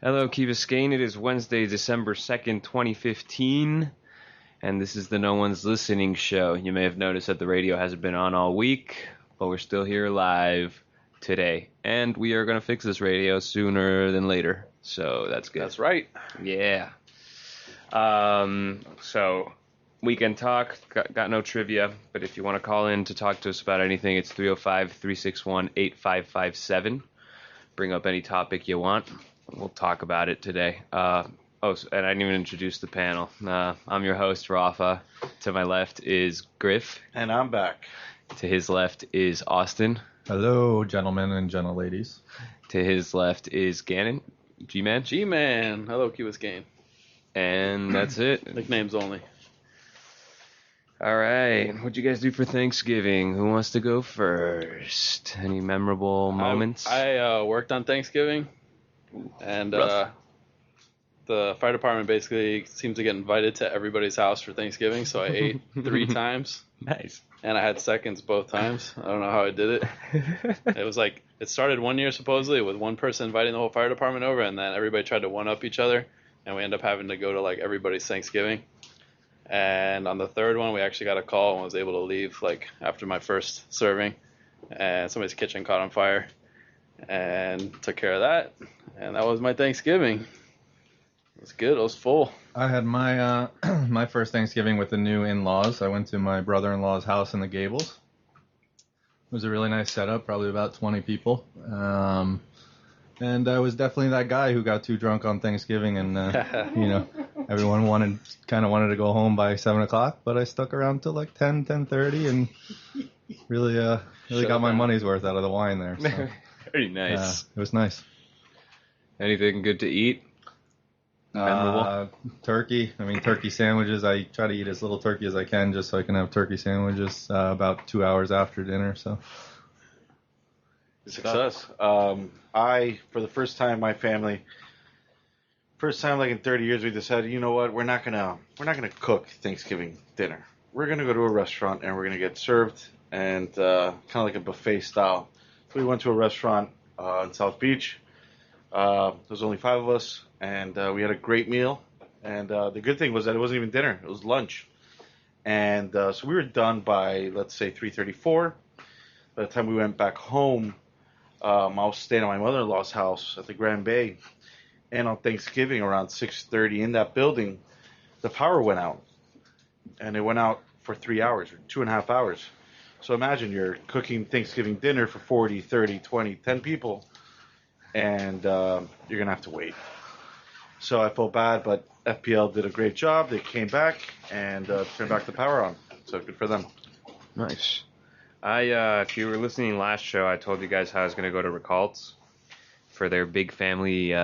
Hello, Key Biscayne. It is Wednesday, December 2nd, 2015, and this is the No One's Listening show. You may have noticed that the radio hasn't been on all week, but we're still here live today, and we are going to fix this radio sooner than later, so that's good. That's right. Yeah. So, weekend talk, got no trivia, but if you want to call in to talk to us about anything, it's 305-361-8557. Bring up any topic you want. We'll talk about it today. And I didn't even introduce the panel. I'm your host, Rafa. To my left is Griff. And I'm back. To his left is Austin. Hello, gentlemen and gentle ladies. To his left is Gannon. G-Man. G-Man. Hello, Key Biscayne. And that's it. Nicknames only. All right. What'd you guys do for Thanksgiving? Who wants to go first? Any memorable moments? I worked on Thanksgiving, and the fire department basically seems to get invited to everybody's house for Thanksgiving, so I ate 3 times. Nice. And I had seconds both times. I don't know how I did it. It was like, it started one year supposedly with one person inviting the whole fire department over, and then everybody tried to one-up each other, and we ended up having to go to like everybody's Thanksgiving. And on the third one, we actually got a call and was able to leave like after my first serving, and somebody's kitchen caught on fire, and took care of that. And that was my Thanksgiving. It was good. It was full. I had my my first Thanksgiving with the new in-laws. I went to my brother-in-law's house in the Gables. It was a really nice setup, probably about 20 people. And I was definitely that guy who got too drunk on Thanksgiving, and everyone wanted to go home by 7 o'clock, but I stuck around till like 10:30, and really got my money's worth out of the wine there. So. Very nice. It was nice. Anything good to eat? Memorable? Turkey. Turkey sandwiches. I try to eat as little turkey as I can just so I can have turkey sandwiches about 2 hours after dinner. So. Success. For the first time, my family, like in 30 years, we decided, you know what, we're not gonna cook Thanksgiving dinner. We're gonna go to a restaurant and we're gonna get served, and kind of like a buffet style. So we went to a restaurant in South Beach. There was only 5 of us, and we had a great meal. And the good thing was that it wasn't even dinner; it was lunch. And so we were done by, let's say, 3:34. By the time we went back home, I was staying at my mother-in-law's house at the Grand Bay, and on Thanksgiving around 6:30 in that building, the power went out, and it went out for 3 hours or 2.5 hours. So imagine you're cooking Thanksgiving dinner for 40, 30, 20, 10 people, and you're going to have to wait. So I felt bad, but FPL did a great job. They came back and turned back the power on. So good for them. Nice. If you were listening last show, I told you guys how I was going to go to Ricalt's for their big family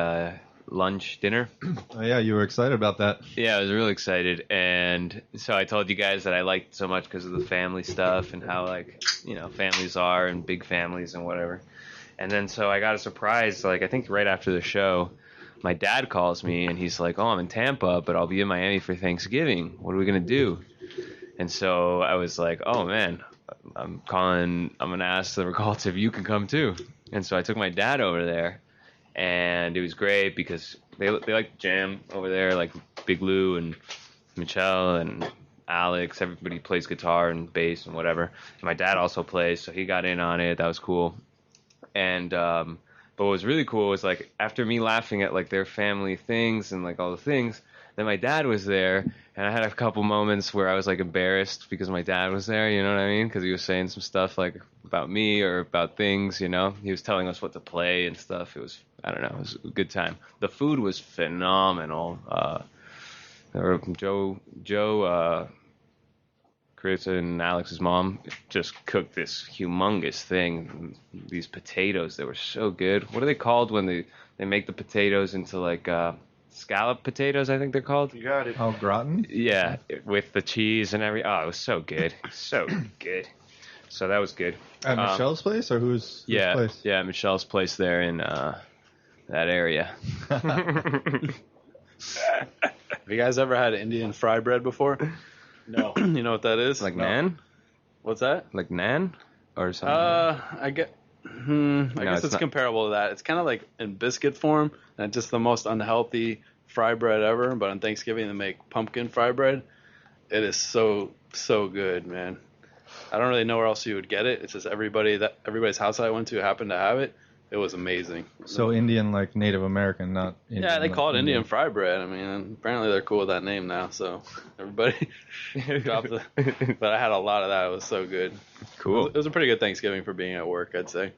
lunch dinner. Oh, yeah, you were excited about that. Yeah, I was really excited, and so I told you guys that I liked it so much because of the family stuff and how, families are and big families and whatever. And then so I got a surprise, I think right after the show, my dad calls me, and he's like, oh, I'm in Tampa, but I'll be in Miami for Thanksgiving. What are we going to do? And so I was like, oh, man. I'm going to ask the Ricalts if you can come too. And so I took my dad over there, and it was great because they like to jam over there, like Big Lou and Michelle and Alex. Everybody plays guitar and bass and whatever. And my dad also plays, so he got in on it. That was cool. And but what was really cool was after me laughing at their family things and all the things, then my dad was there, and I had a couple moments where I was embarrassed because my dad was there, you know what I mean? Because he was saying some stuff about me or about things, He was telling us what to play and stuff. It was, I don't know, it was a good time. The food was phenomenal. Joe, Chris and Alex's mom just cooked this humongous thing. These potatoes, they were so good. What are they called when they make the potatoes into scallop potatoes, I think they're called. You got it. Oh, gratin? Yeah, with the cheese and everything. Oh, it was so good. So good. So that was good. At Michelle's place, or whose place? Yeah, Michelle's place there in that area. Have you guys ever had Indian fry bread before? No. You know what that is? Naan? What's that? Like naan? Or something? I guess it's comparable to that. It's kind of like in biscuit form, and it's just the most unhealthy fry bread ever. But on Thanksgiving, they make pumpkin fry bread. It is so good, man. I don't really know where else you would get it. It's just everybody's house I went to happened to have it. It was amazing. So Indian, like Native American, not Indian. Yeah, they call it Indian fry bread. I mean, apparently they're cool with that name now. So everybody dropped the. But I had a lot of that. It was so good. Cool. It was a pretty good Thanksgiving for being at work, I'd say.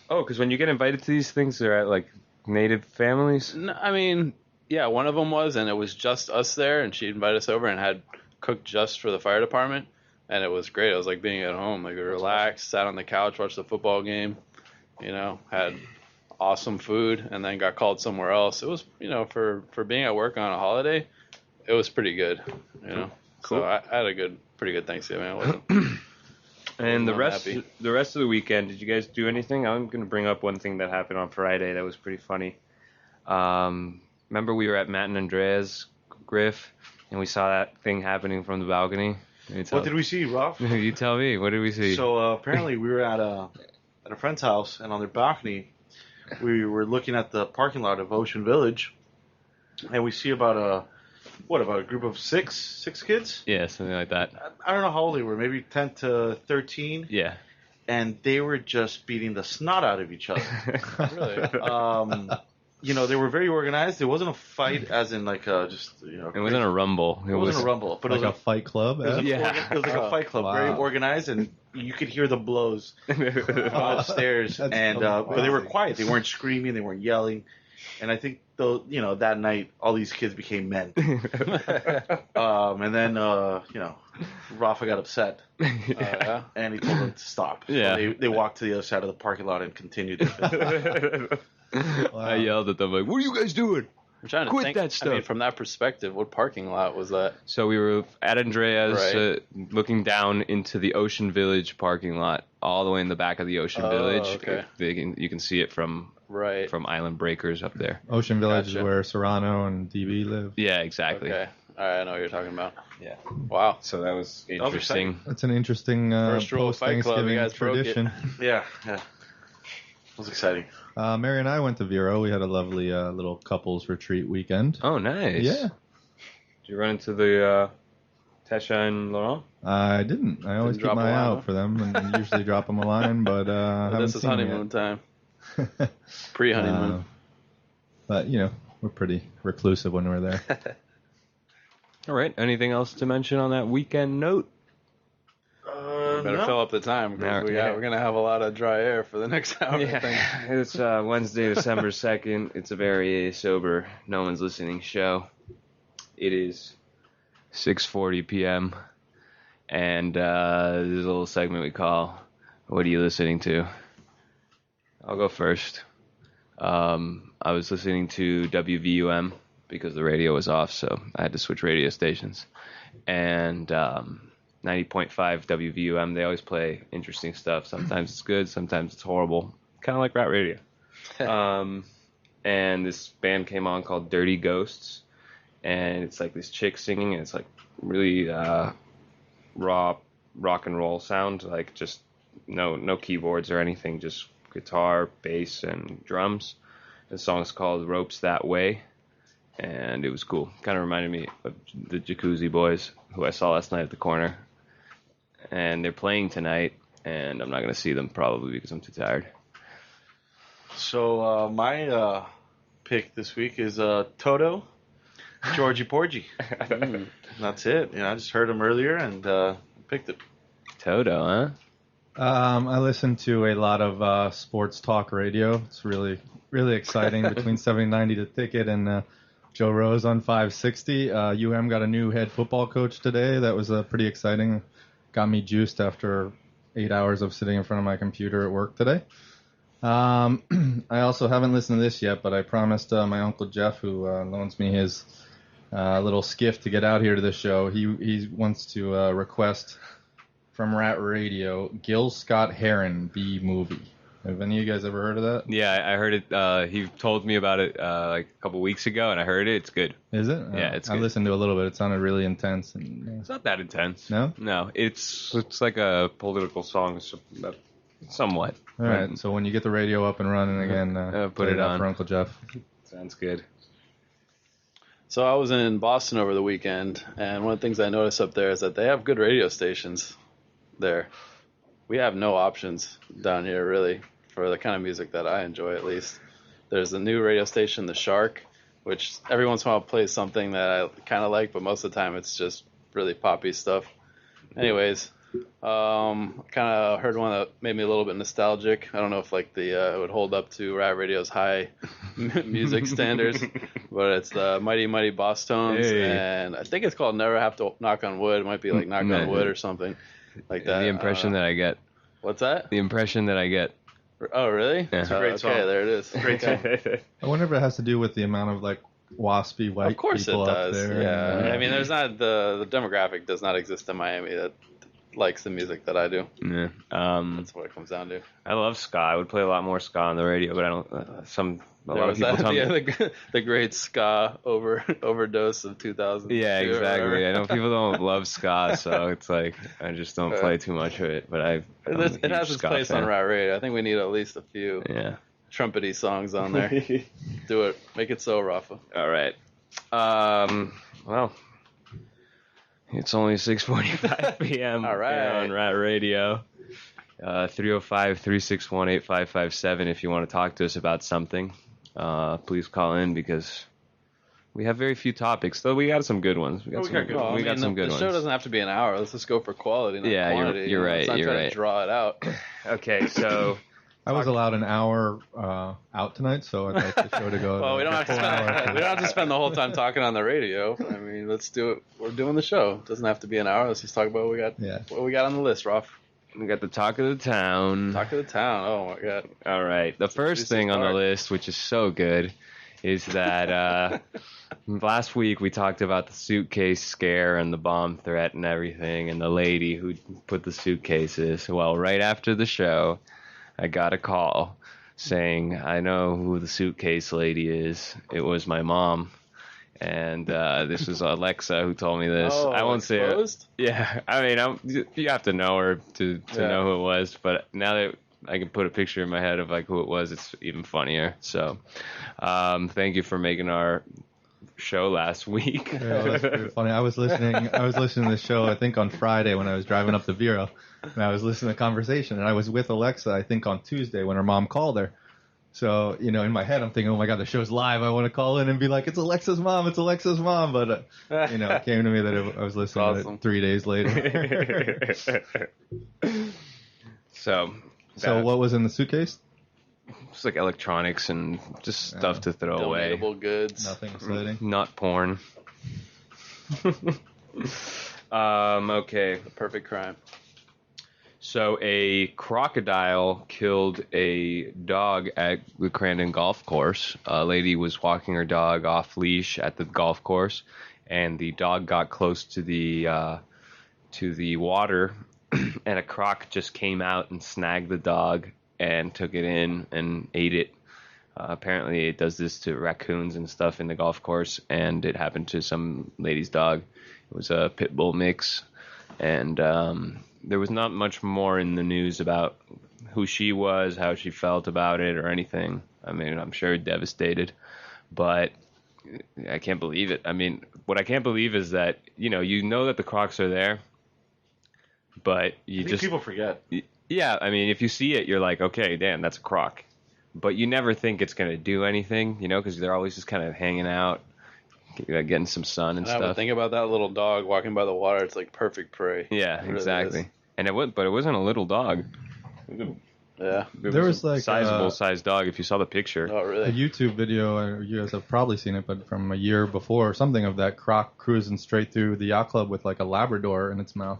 Oh, because when you get invited to these things, they're at like native families. No, I mean, yeah, one of them was, and it was just us there, and she invited us over and had cooked just for the fire department, and it was great. It was like being at home. Like we relaxed, sat on the couch, watched the football game. Had awesome food, and then got called somewhere else. It was, for being at work on a holiday, it was pretty good. Cool. So I had a pretty good Thanksgiving. I wasn't. And the rest happy. of the weekend, did you guys do anything? I'm going to bring up one thing that happened on Friday that was pretty funny. Remember we were at Matt and Andrea's Griff, and we saw that thing happening from the balcony? What did we see, Ralph? You tell me. What did we see? So apparently we were at a friend's house, and on their balcony, we were looking at the parking lot of Ocean Village, and we see about a group of six kids? Yeah, something like that. I don't know how old they were, maybe 10 to 13. Yeah. And they were just beating the snot out of each other. Really? They were very organized. It wasn't a fight as in like just, It wasn't a rumble. It wasn't a rumble. But like it was a fight club? It was like a fight club, Wow. very organized, and you could hear the blows upstairs. And but they were quiet. They weren't screaming. They weren't yelling. And I think that night all these kids became men. And then Rafa got upset, and he told them to stop. Yeah. So they walked to the other side of the parking lot and continued their business. Wow. I yelled at them like, "What are you guys doing?" I'm trying to Quit think. that stuff. I mean, from that perspective, what parking lot was that? So we were at Andrea's, Right. looking down into the Ocean Village parking lot, all the way in the back of the Ocean Village. Okay. You can see it from Island Breakers up there. Ocean Village Gotcha. is where Serrano and DB live. Yeah, exactly. Okay. All right, I know what you're talking about. Yeah. Wow. So that was interesting. That's an interesting First rule of Fight Club, you post-Thanksgiving guys broke it. tradition. Yeah. It was exciting. Mary and I went to Vero. We had a lovely little couples retreat weekend. Oh, nice. Yeah. Did you run into the Tesha and Laurent? I didn't. I always Didn't keep drop my a eye line, out for them and usually drop them a line, but haven't This is seen them honeymoon time. yet. Pre-honeymoon. But, we're pretty reclusive when we're there. All right. Anything else to mention on that weekend note? Better No. fill up the time because Yeah. we're going to have a lot of dry air for the next hour. I think. It's Wednesday, December 2nd. It's a very sober, no one's listening show. It is 6:40 p.m. And there's a little segment we call, "What are you listening to?" I'll go first. I was listening to WVUM because the radio was off, so I had to switch radio stations. And 90.5 WVUM, they always play interesting stuff. Sometimes it's good, sometimes it's horrible. Kind of like rap radio. And this band came on called Dirty Ghosts. And it's like this chick singing, and it's like really raw rock and roll sound. Like just no keyboards or anything, just guitar, bass, and drums. The song's called Ropes That Way. And it was cool. Kind of reminded me of the Jacuzzi Boys, who I saw last night at the corner. And they're playing tonight, and I'm not going to see them probably because I'm too tired. So my pick this week is Toto, Georgie Porgy. That's it. I just heard him earlier and picked it. Toto, huh? I listen to a lot of sports talk radio. It's really, really exciting between 70-90 The Ticket and Joe Rose on 560. UM got a new head football coach today. That was pretty exciting. Got me juiced after 8 hours of sitting in front of my computer at work today. I also haven't listened to this yet, but I promised my Uncle Jeff, who loans me his little skiff to get out here to the show, he wants to request from Rat Radio, Gil Scott Heron, the movie. Have any of you guys ever heard of that? Yeah, I heard it. He told me about it like a couple weeks ago, and I heard it. It's good. Is it? Yeah, it's I good. listened to a little bit. It sounded really intense. And It's not that intense. No? No, it's like a political song. somewhat. All right. So when you get the radio up and running again, put play it that on for Uncle Jeff. Sounds good. So I was in Boston over the weekend, and one of the things I noticed up there is that they have good radio stations there. We have no options down here, really, for the kind of music that I enjoy, at least. There's a new radio station, The Shark, which every once in a while plays something that I kind of like, but most of the time it's just really poppy stuff. Anyways, kind of heard one that made me a little bit nostalgic. I don't know if like it would hold up to Rat Radio's high music standards, but it's the Mighty Mighty Boss Tones, and I think it's called Never Have to Knock on Wood. It might be like Knock on Wood or something like that. The impression that I get. What's that? The impression that I get. Oh, really? Yeah. It's a great song. Okay, there it is. Great song. I wonder if it has to do with the amount of like waspy white Of course it people up does. there. Yeah. And, I mean, there's not the demographic does not exist in Miami that likes the music that I do. Yeah. That's what it comes down to. I love ska. I would play a lot more ska on the radio, but I don't. A lot of people tell me. The great ska overdose of 2000. Yeah, exactly. I know people don't love ska, so it's like I just don't play too much of it. But It has its place on Rat Radio. I think we need at least a few trumpety songs on there. Do it. Make it so, Rafa. All right. Well, it's only 6:45 p.m. All right. On Rat Radio. 305-361-8557 if you want to talk to us about something. Please call in because we have very few topics, though we got some good ones. We got some good The ones. show doesn't have to be an hour. Let's just go for quality, not quantity. You're right. Let's not You're try right. to draw it out. Okay, so I was allowed an hour out tonight, so I'd like the show to go. Well, we don't have to spend the whole time talking on the radio. I mean, let's do it. We're doing the show. It doesn't have to be an hour. Let's just talk about what we got. Yeah. What we got on the list, Rolf. we got the talk of the town. Talk of the town. Oh my God. All right. The first thing on the list, which is so good, is that last week we talked about the suitcase scare and the bomb threat and everything, and the lady who put the suitcases. Well, right after the show, I got a call saying, I know who the suitcase lady is. It was my mom. And this was Alexa who told me this. Oh, I won't exposed? say it. Yeah, I mean, you have to know her to know who it was. But now that I can put a picture in my head of like who it was, it's even funnier. So, thank you for making our show last week. Yeah, that's pretty funny. I was listening to the show, I think on Friday when I was driving up to Vero, and I was listening to the conversation, and I was with Alexa, I think on Tuesday when her mom called her. So, you know, in my head, I'm thinking, oh my God, the show's live. I want to call in and be like, it's Alexa's mom. It's Alexa's mom. But, you know, it came to me that I was listening to it 3 days later. So what was in the suitcase? it's like electronics and just stuff to throw away. Donatable goods. Nothing exciting. Not porn. Okay. The perfect crime. So a crocodile killed a dog at the Crandon golf course. A lady was walking her dog off leash at the golf course, and the dog got close to the water, and a croc just came out and snagged the dog and took it in and ate it. Apparently, it does this to raccoons and stuff in the golf course, and it happened to some lady's dog. It was a pit bull mix, and there was not much more in the news about who she was, how she felt about it, or anything. I mean, I'm sure devastated, but I can't believe it. I mean, what I can't believe is that, you know that the crocs are there, but I think people forget. Yeah, I mean, if you see it, you're like, okay, damn, that's a croc. But you never think it's going to do anything, because they're always just kind of hanging out, getting some sun and I would stuff. think about that little dog walking by the water. It's like perfect prey. Yeah, It really exactly. is. And it wasn't a little dog. Yeah. There was like sizable sized dog. If you saw the picture. Oh, a really? YouTube video, you guys have probably seen it, but from a year before or something of that croc cruising straight through the yacht club with like a Labrador in its mouth.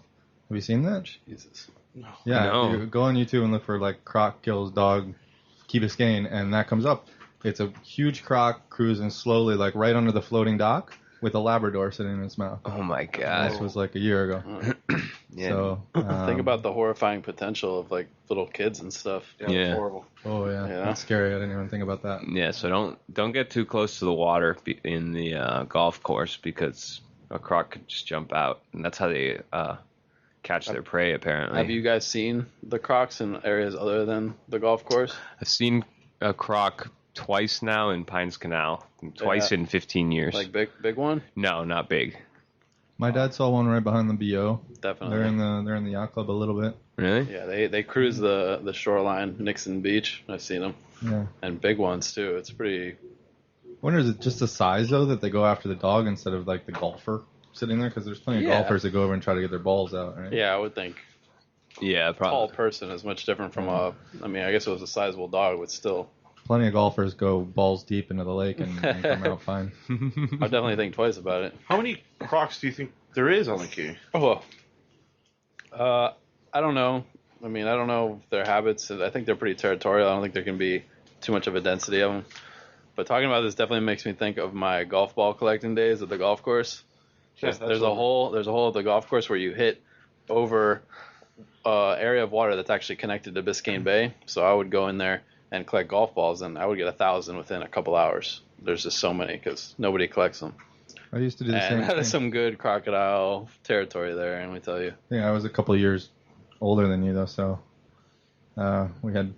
Have you seen that? Jesus. No. Yeah, No. you go on YouTube and look for like croc kills dog Key Biscayne, and that comes up. It's a huge croc cruising slowly, like right under the floating dock with a Labrador sitting in its mouth. Oh my And god. this was like a year ago. Yeah. So Think about the horrifying potential of like little kids and stuff. Yeah, Yeah. It's horrible. Oh yeah, Yeah. that's scary. I didn't even think about that. Yeah. So don't get too close to the water in the golf course because a croc could just jump out, and that's how they catch their prey, apparently. Have you guys seen the crocs in areas other than the golf course? I've seen a croc twice now in Pines Canal. Twice in 15 years. Like big one? No, not big. My dad saw one right behind the BO. Definitely. They're in the yacht club a little bit. Really? Yeah, they cruise the shoreline, Nixon Beach. I've seen them. Yeah. And big ones, too. It's pretty... I wonder, is it just the size, though, that they go after the dog instead of, like, the golfer sitting there? Because there's plenty of golfers that go over and try to get their balls out, right? Yeah, I would think. Yeah, Tall probably. person is much different from I mean, I guess it was a sizable dog, but still. Plenty of golfers go balls deep into the lake and come out fine. I definitely think twice about it. How many crocs do you think there is on the key? Oh, I don't know. I mean, I don't know their habits. I think they're pretty territorial. I don't think there can be too much of a density of them. But talking about this definitely makes me think of my golf ball collecting days at the golf course. Yeah, There's a hole at the golf course where you hit over area of water that's actually connected to Biscayne Bay. So I would go in there and collect golf balls, and I would get 1,000 within a couple hours. There's just so many because nobody collects them. I used to do the same And that thing. is some good crocodile territory there, let me tell you. Yeah, I was a couple of years older than you, though, so we had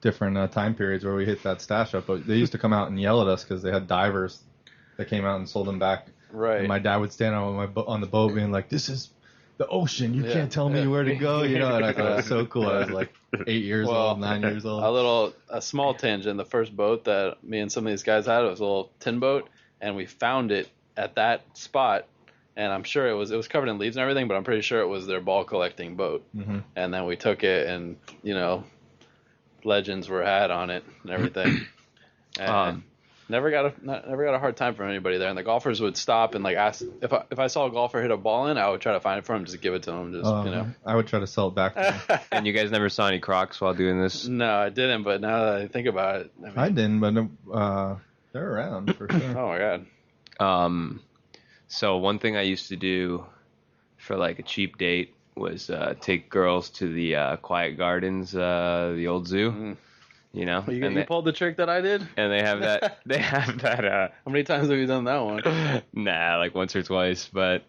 different time periods where we hit that stash up. But they used to come out and yell at us because they had divers that came out and sold them back. Right. And my dad would stand on the boat being like, "This is the ocean. You can't tell me where to go." You know, and I thought it was so cool. I was like 8 years old, 9 years old. A small tangent. The first boat that me and some of these guys had, it was a little tin boat, and we found it at that spot. And I'm sure it was covered in leaves and everything, but I'm pretty sure it was their ball collecting boat. Mm-hmm. And then we took it, and legends were had on it and everything. And never got a hard time from anybody there. And the golfers would stop and like ask if I saw a golfer hit a ball in, I would try to find it for him, just give it to him. I would try to sell it back to them. And you guys never saw any crocs while doing this? No, I didn't. But now that I think about it, I didn't, but they're around for sure. Oh my god. So one thing I used to do for like a cheap date was take girls to the Quiet Gardens, the old zoo. Mm. You know, You pulled the trick that I did? and they have that. How many times have you done that one? Nah, like once or twice, but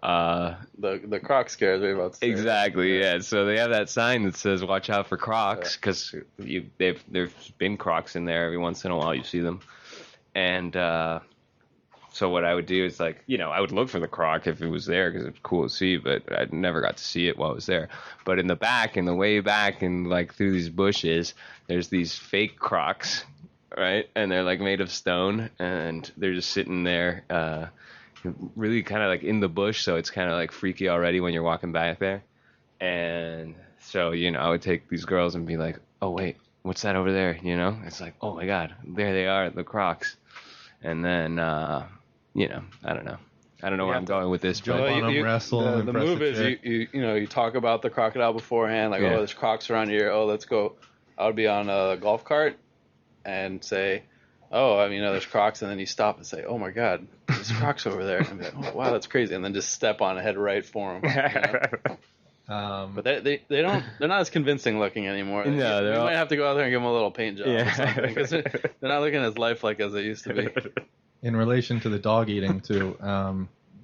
The croc scares me about to say. exactly, yeah. So they have that sign that says "Watch out for crocs" because there's been crocs in there every once in a while. You see them, and so what I would do is like, I would look for the croc if it was there because it's cool to see, but I never got to see it while it was there. But in the way back, and like through these bushes, there's these fake crocs, right? And they're like made of stone, and they're just sitting there, really kind of like in the bush. So it's kind of like freaky already when you're walking back there. And so, I would take these girls and be like, oh wait, what's that over there? It's like, oh my God, there they are, the crocs. And then, I don't know. I don't know where I'm going with this. Jump But on them, wrestle, The impress move the is chick. you talk about the crocodile beforehand, like, Yeah. oh, there's crocs around here. Oh, let's go. I would be on a golf cart and say, oh, there's crocs, and then you stop and say, oh my God, there's crocs over there. And be like, oh wow, that's crazy, and then just step on and head right for them. But they're not as convincing looking anymore. No, you might have to go out there and give them a little paint job or something, because they're not looking as lifelike as they used to be. In relation to the dog eating, too,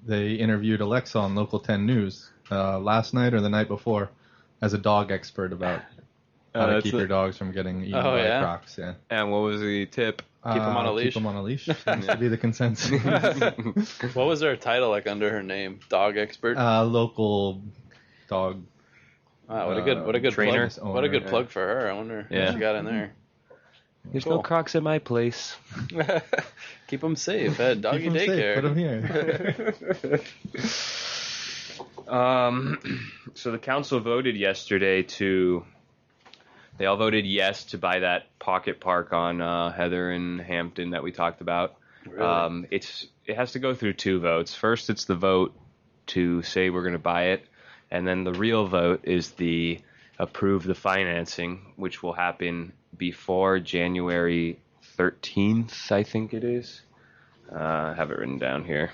they interviewed Alexa on Local 10 News last night or the night before as a dog expert about how to keep your dogs from getting eaten by crocs. Yeah. And what was the tip? Keep them on a leash. Keep them on a leash. Seems to be the consensus. What was her title like under her name? Dog expert. Local dog. Wow, what a good trainer. plug. What a good plug for her. I wonder what she got in there. There's Cool. no crocs at my place. Keep them safe at doggy Keep 'em safe. daycare. Put them here. So the council voted yesterday they all voted yes to buy that pocket park on Heather and Hampton that we talked about. Really? It has to go through 2 votes. First, it's the vote to say we're going to buy it, and then the real vote is the approve the financing, which will happen before January 13th, I think it is. I have it written down here.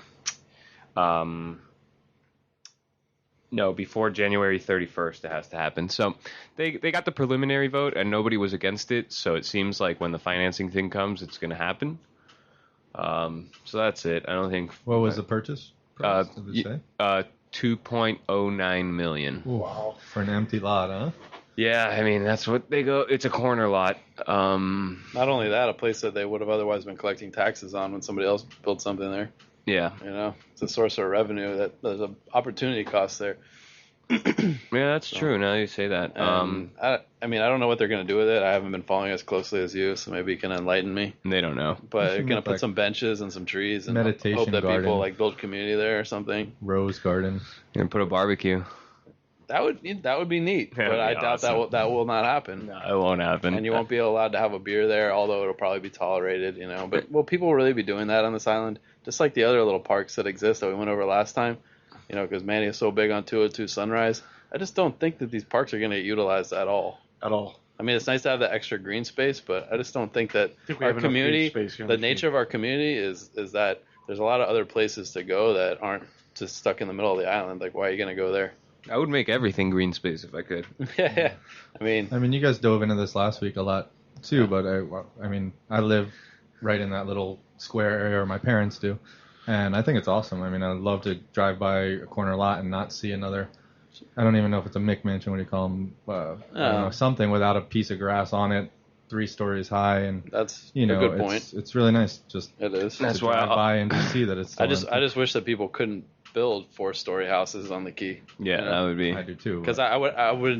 No, before January 31st it has to happen. So they got the preliminary vote and nobody was against it. So it seems like when the financing thing comes, it's going to happen. So that's it. I don't think. What was the purchase price? Did it say? $2.09 million. Wow. For an empty lot, huh? Yeah, I mean that's what they go. It's a corner lot. Not only that, a place that they would have otherwise been collecting taxes on when somebody else built something there. Yeah, It's a source of revenue. That there's an opportunity cost there. yeah, that's true. Now you say that. I don't know what they're going to do with it. I haven't been following as closely as you, so maybe you can enlighten me. They don't know. But they're going to put like some benches and some trees and meditation hope that garden. people like build community there or something. Rose garden. You're gonna put a barbecue. That would be neat, That'd but be I doubt awesome. that will not happen. No, it won't happen. And you won't be allowed to have a beer there, although it'll probably be tolerated, But will people really be doing that on this island? Just like the other little parks that exist that we went over last time, because Manny is so big on 202 Sunrise. I just don't think that these parks are going to get utilized at all. At all. I mean, it's nice to have the extra green space, but I just don't think that think we our have enough green community, space here on the the nature of our community is that there's a lot of other places to go that aren't just stuck in the middle of the island. Like, why are you going to go there? I would make everything green space if I could. Yeah. I mean, you guys dove into this last week a lot too, but I live right in that little square area, or my parents do, and I think it's awesome. I mean, I'd love to drive by a corner lot and not see another. I don't even know if it's a McMansion. What do you call them? I don't know, something without a piece of grass on it, 3 stories high, and that's a good point. It's really nice. Just it is. That's to why drive by and just see that it's. I just wish that people couldn't build 4-story houses on the key. Yeah, that would be. I do too. Because I would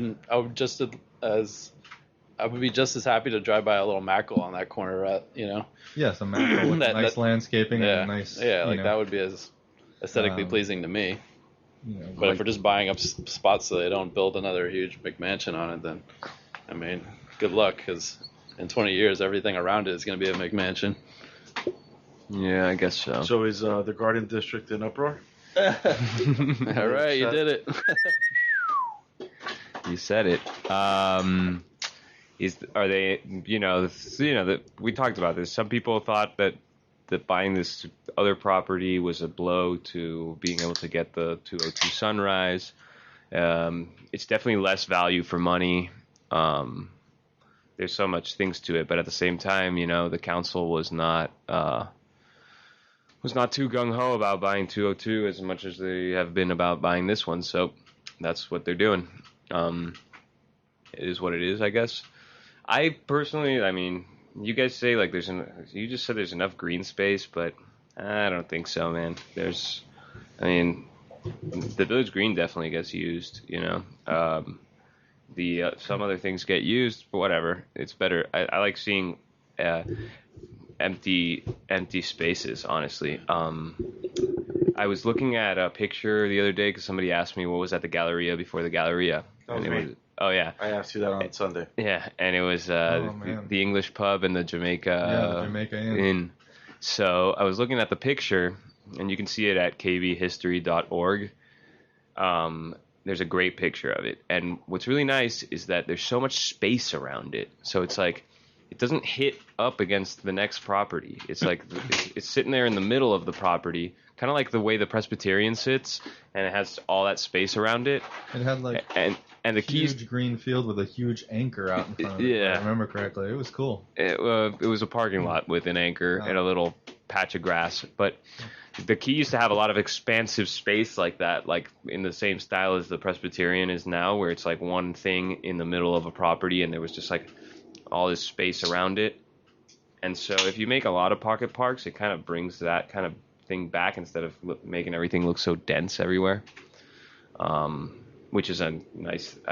be just as happy to drive by a little Mackle on that corner, Yes, a macro with nice landscaping and nice. that would be as aesthetically pleasing to me. But if we're just buying up spots so they don't build another huge McMansion on it, then, I mean, good luck, because in 20 years, everything around it is going to be a McMansion. Yeah, I guess so. So is the Garden District in uproar? All right, you did it. You said it. Are they? That we talked about this. Some people thought that buying this other property was a blow to being able to get the 202 Sunrise. It's definitely less value for money. There's so much things to it, but at the same time, the council was not too gung-ho about buying 202 as much as they have been about buying this one. So that's what they're doing. It is what it is, I guess. I personally, you guys say you just said there's enough green space, but I don't think so, man. The Village Green definitely gets used, some other things get used, but whatever. It's better. I like seeing empty spaces, honestly. I was looking at a picture the other day because somebody asked me what was at the Galleria before the Galleria. That was me. Oh yeah, I asked you that on Sunday. yeah, and it was the English pub and the Jamaica, Jamaica Inn. So I was looking at the picture, and you can see it at kvhistory.org. There's a great picture of it, and what's really nice is that there's so much space around it. So it's like it doesn't hit up against the next property. It's like it's sitting there in the middle of the property, kind of like the way the Presbyterian sits, and it has all that space around it. It had and the huge keys. green field with a huge anchor out in front of it. Yeah. If I remember correctly. It was cool. It was a parking lot with an anchor and a little patch of grass, but the key used to have a lot of expansive space like that, like in the same style as the Presbyterian is now, where it's like one thing in the middle of a property and there was just like all this space around it. And so if you make a lot of pocket parks, it kind of brings that kind of thing back instead of making everything look so dense everywhere. Which is I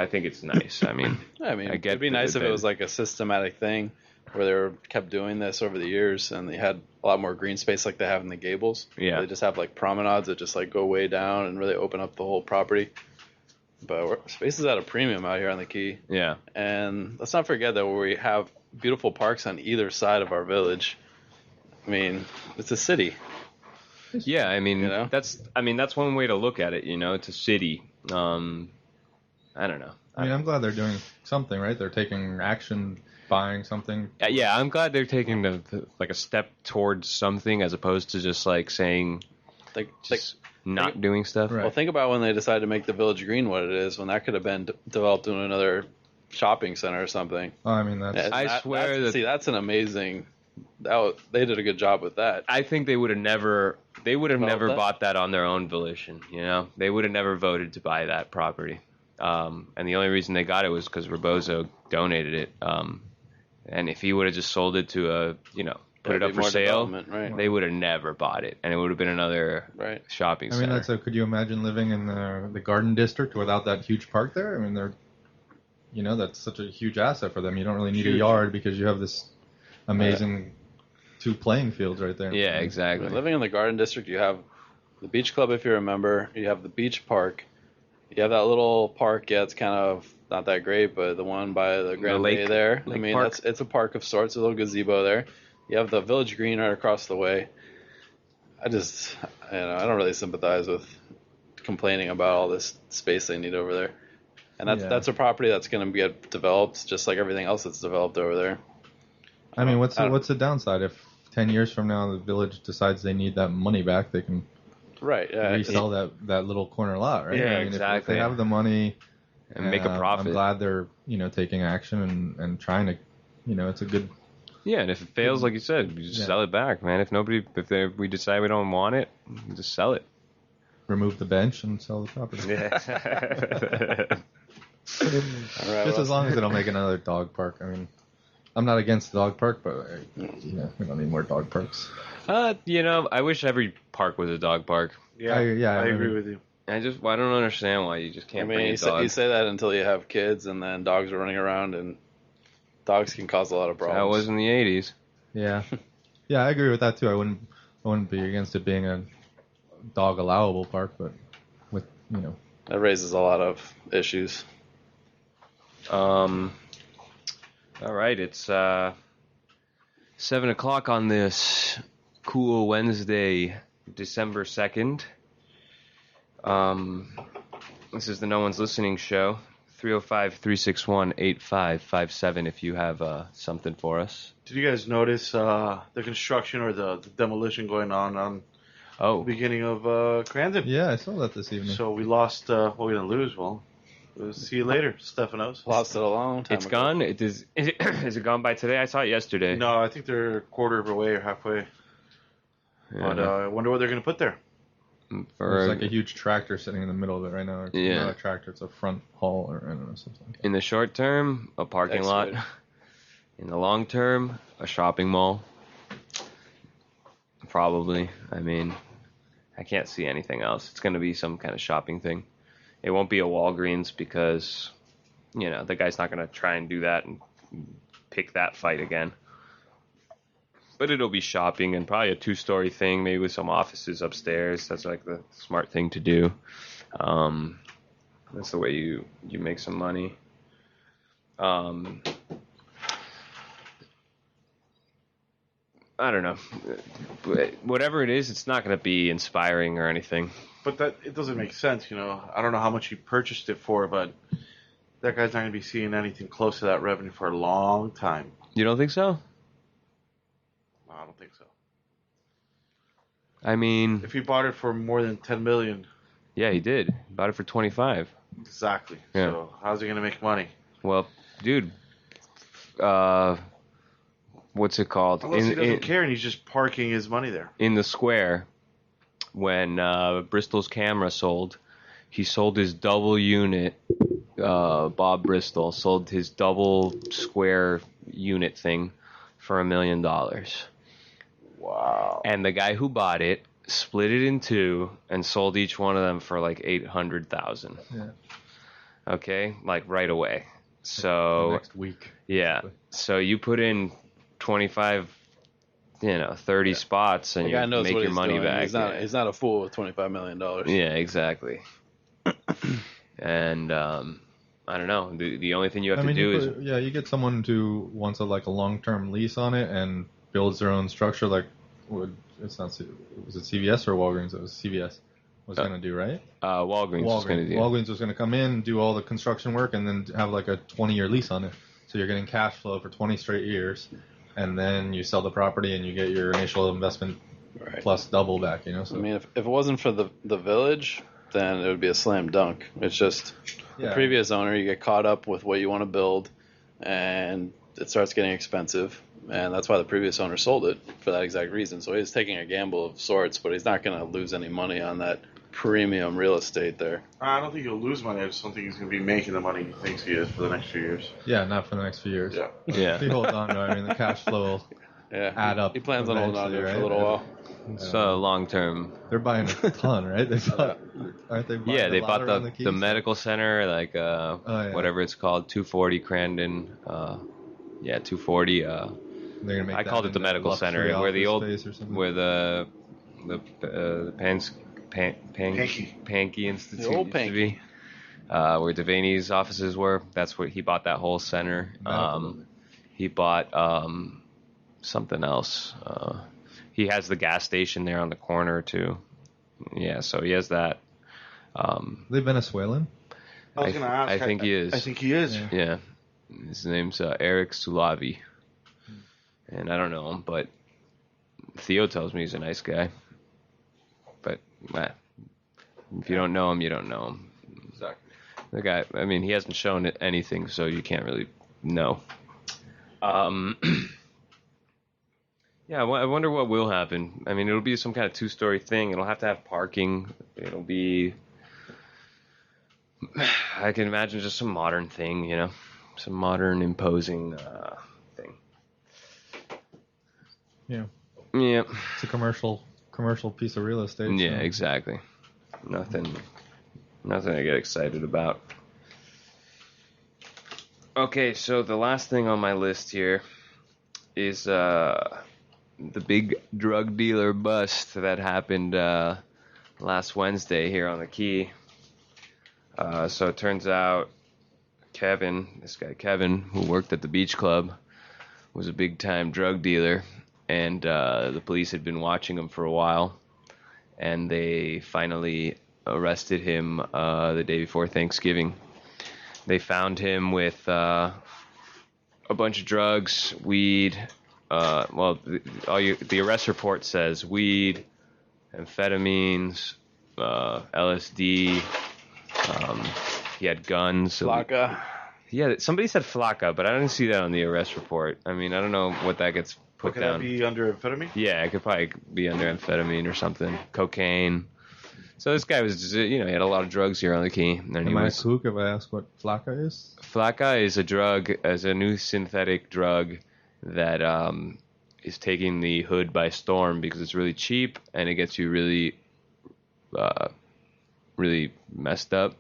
think it's nice. It'd be nice if it was like a systematic thing where they kept doing this over the years and they had a lot more green space like they have in the Gables. Yeah. They just have like promenades that just like go way down and really open up the whole property. But space is at a premium out here on the Key. Yeah. And let's not forget that we have beautiful parks on either side of our village. It's a city. Yeah, that's one way to look at it, It's a city. I don't know. I'm glad they're doing something, right? They're taking action, buying something. Yeah, I'm glad they're taking a step towards something as opposed to just like saying not doing stuff. Right. Well, think about when they decided to make the Village Green what it is, when that could have been developed into another shopping center or something. Oh, that's... I swear that's an amazing they did a good job with that. I think they would have never That? bought that on their own volition. They would have never voted to buy that property. And the only reason they got it was because Rebozo donated it. And if he would have just sold it to put it up for sale, right? they would have never bought it, and it would have been another shopping center. I mean, could you imagine living in the Garden District without that huge park there? I mean, that's such a huge asset for them. You don't really need a yard because you have this amazing 2 playing fields right there. Yeah, exactly. Living in the Garden District, you have the beach club, if you remember. You have the beach park. You have that little park. Yeah, it's kind of not that great, but the one by the Grand Bay there. I mean, it's a park of sorts, a little gazebo there. You have the Village Green right across the way. I don't really sympathize with complaining about all this space they need over there. And that's a property that's going to get developed just like everything else that's developed over there. I mean, what's the downside? If 10 years from now the village decides they need that money back, they can resell that little corner lot, right? Yeah, I mean, exactly. If they have the money and make a profit. I'm glad they're taking action and trying to, it's a good. Yeah, and if it fails, like you said, we just sell it back, man. If we decide we don't want it, we just sell it. Remove the bench and sell the property. Yeah. All right, just as long as they don't make another dog park. I mean, I'm not against the dog park, but we don't need more dog parks. I wish every park was a dog park. Yeah, I agree with you. I don't understand why you just can't bring a dog. You say that until you have kids, and then dogs are running around, and dogs can cause a lot of problems. That was in the 80s. Yeah. Yeah, I agree with that too. I wouldn't be against it being a dog allowable park, but with, that raises a lot of issues. All right, it's 7:00 on this cool Wednesday, December 2nd. This is the No One's Listening show. 305-361-8557 if you have something for us. Did you guys notice the construction or the demolition going on the beginning of Crandon? Yeah, I saw that this evening. So we lost, we didn't lose. Well, we'll see you later, Stefanos. Lost it a long time It's ago. gone? Is it gone by today? I saw it yesterday. No, I think they're a quarter of a way or halfway. Yeah. But I wonder what they're going to put there. There's like a huge tractor sitting in the middle of it right now. It's not a tractor, it's a front haul or I don't know, something like that. In the short term, a parking lot. In the long term, a shopping mall. Probably. I mean, I can't see anything else. It's going to be some kind of shopping thing. It won't be a Walgreens because, the guy's not going to try and do that and pick that fight again. But it'll be shopping and probably a 2-story thing, maybe with some offices upstairs. That's like the smart thing to do. That's the way you make some money. I don't know. Whatever it is, it's not going to be inspiring or anything. But it doesn't make sense, I don't know how much he purchased it for, but that guy's not going to be seeing anything close to that revenue for a long time. You don't think so? No, I don't think so. I mean, if he bought it for more than $10 million. Yeah, he did. He bought it for $25. Exactly. Yeah. So how's he going to make money? Well, dude, what's it called? Unless he doesn't care and he's just parking his money there. In the square, when Bristol's camera sold, he sold his double unit. Bob Bristol sold his double square unit thing for $1 million. Wow. And the guy who bought it split it in two and sold each one of them for like $800,000. Yeah. Okay, like right away. So the next week. Yeah. Basically. So you put in 25, 30 spots and you make your money back. He's not a fool with $25 million. Yeah, exactly. And I don't know. The only thing you have to do is you get someone who wants a long-term lease on it and builds their own structure. Like, was it CVS or Walgreens? It was CVS was going to do, right? Walgreens was going to do. Walgreens was going to come in, do all the construction work, and then have like a 20-year lease on it. So you're getting cash flow for 20 straight years, and then you sell the property and you get your initial investment plus double back. So I mean, if it wasn't for the village, then it would be a slam dunk. It's just the previous owner, you get caught up with what you want to build, and it starts getting expensive. and that's why the previous owner sold it for that exact reason. So he's taking a gamble of sorts, but he's not going to lose any money on that premium real estate there. I don't think he'll lose money. I just don't think he's going to be making the money he thinks he is for the next few years. Yeah, not for the next few years. Yeah. Yeah. If he holds on to it, I mean, the cash flow will add up. He plans on holding on to it for a little while. So long term. They're buying a ton, right? They bought, aren't they? Yeah, they a lot bought around the Keys? medical center, like yeah. whatever it's called, 240 Crandon. 240. They're gonna make I that called it the into medical luxury center, where the old, office space or something. where the Pankey Institute The old used to be, where Devaney's offices were. That's where he bought that whole center. He bought something else. He has the gas station there on the corner too. Yeah, so he has that. They Venezuelan? I was going to ask. I think he is. I think he is. Yeah. His name's Eric Sulavi. And I don't know him, but Theo tells me he's a nice guy. But if you don't know him, you don't know him. Exactly. The guy, I mean, he hasn't shown it anything, so you can't really know. Yeah, I wonder what will happen. I mean, it'll be some kind of two-story thing. It'll have to have parking. It'll be, I can imagine just some modern thing, you know, some modern imposing thing. Yeah. Yeah. It's a commercial piece of real estate. Yeah, so. exactly. Nothing to get excited about. Okay, so the last thing on my list here is the big drug dealer bust that happened last Wednesday here on the Key. So it turns out this guy Kevin, who worked at the beach club, was a big-time drug dealer, and the police had been watching him for a while, and they finally arrested him the day before Thanksgiving. They found him with a bunch of drugs, weed. The arrest report says weed, amphetamines, LSD. He had guns. Flocka. Yeah, somebody said flocka, but I didn't see that on the arrest report. I mean, I don't know what that gets put Could down. that be under amphetamine? Yeah, it could probably be under amphetamine or something. Cocaine. So this guy was, he had a lot of drugs here on the Key. And Am I kook if I ask what flocka is? Flocka is a new synthetic drug that is taking the hood by storm because it's really cheap and it gets you really, really messed up.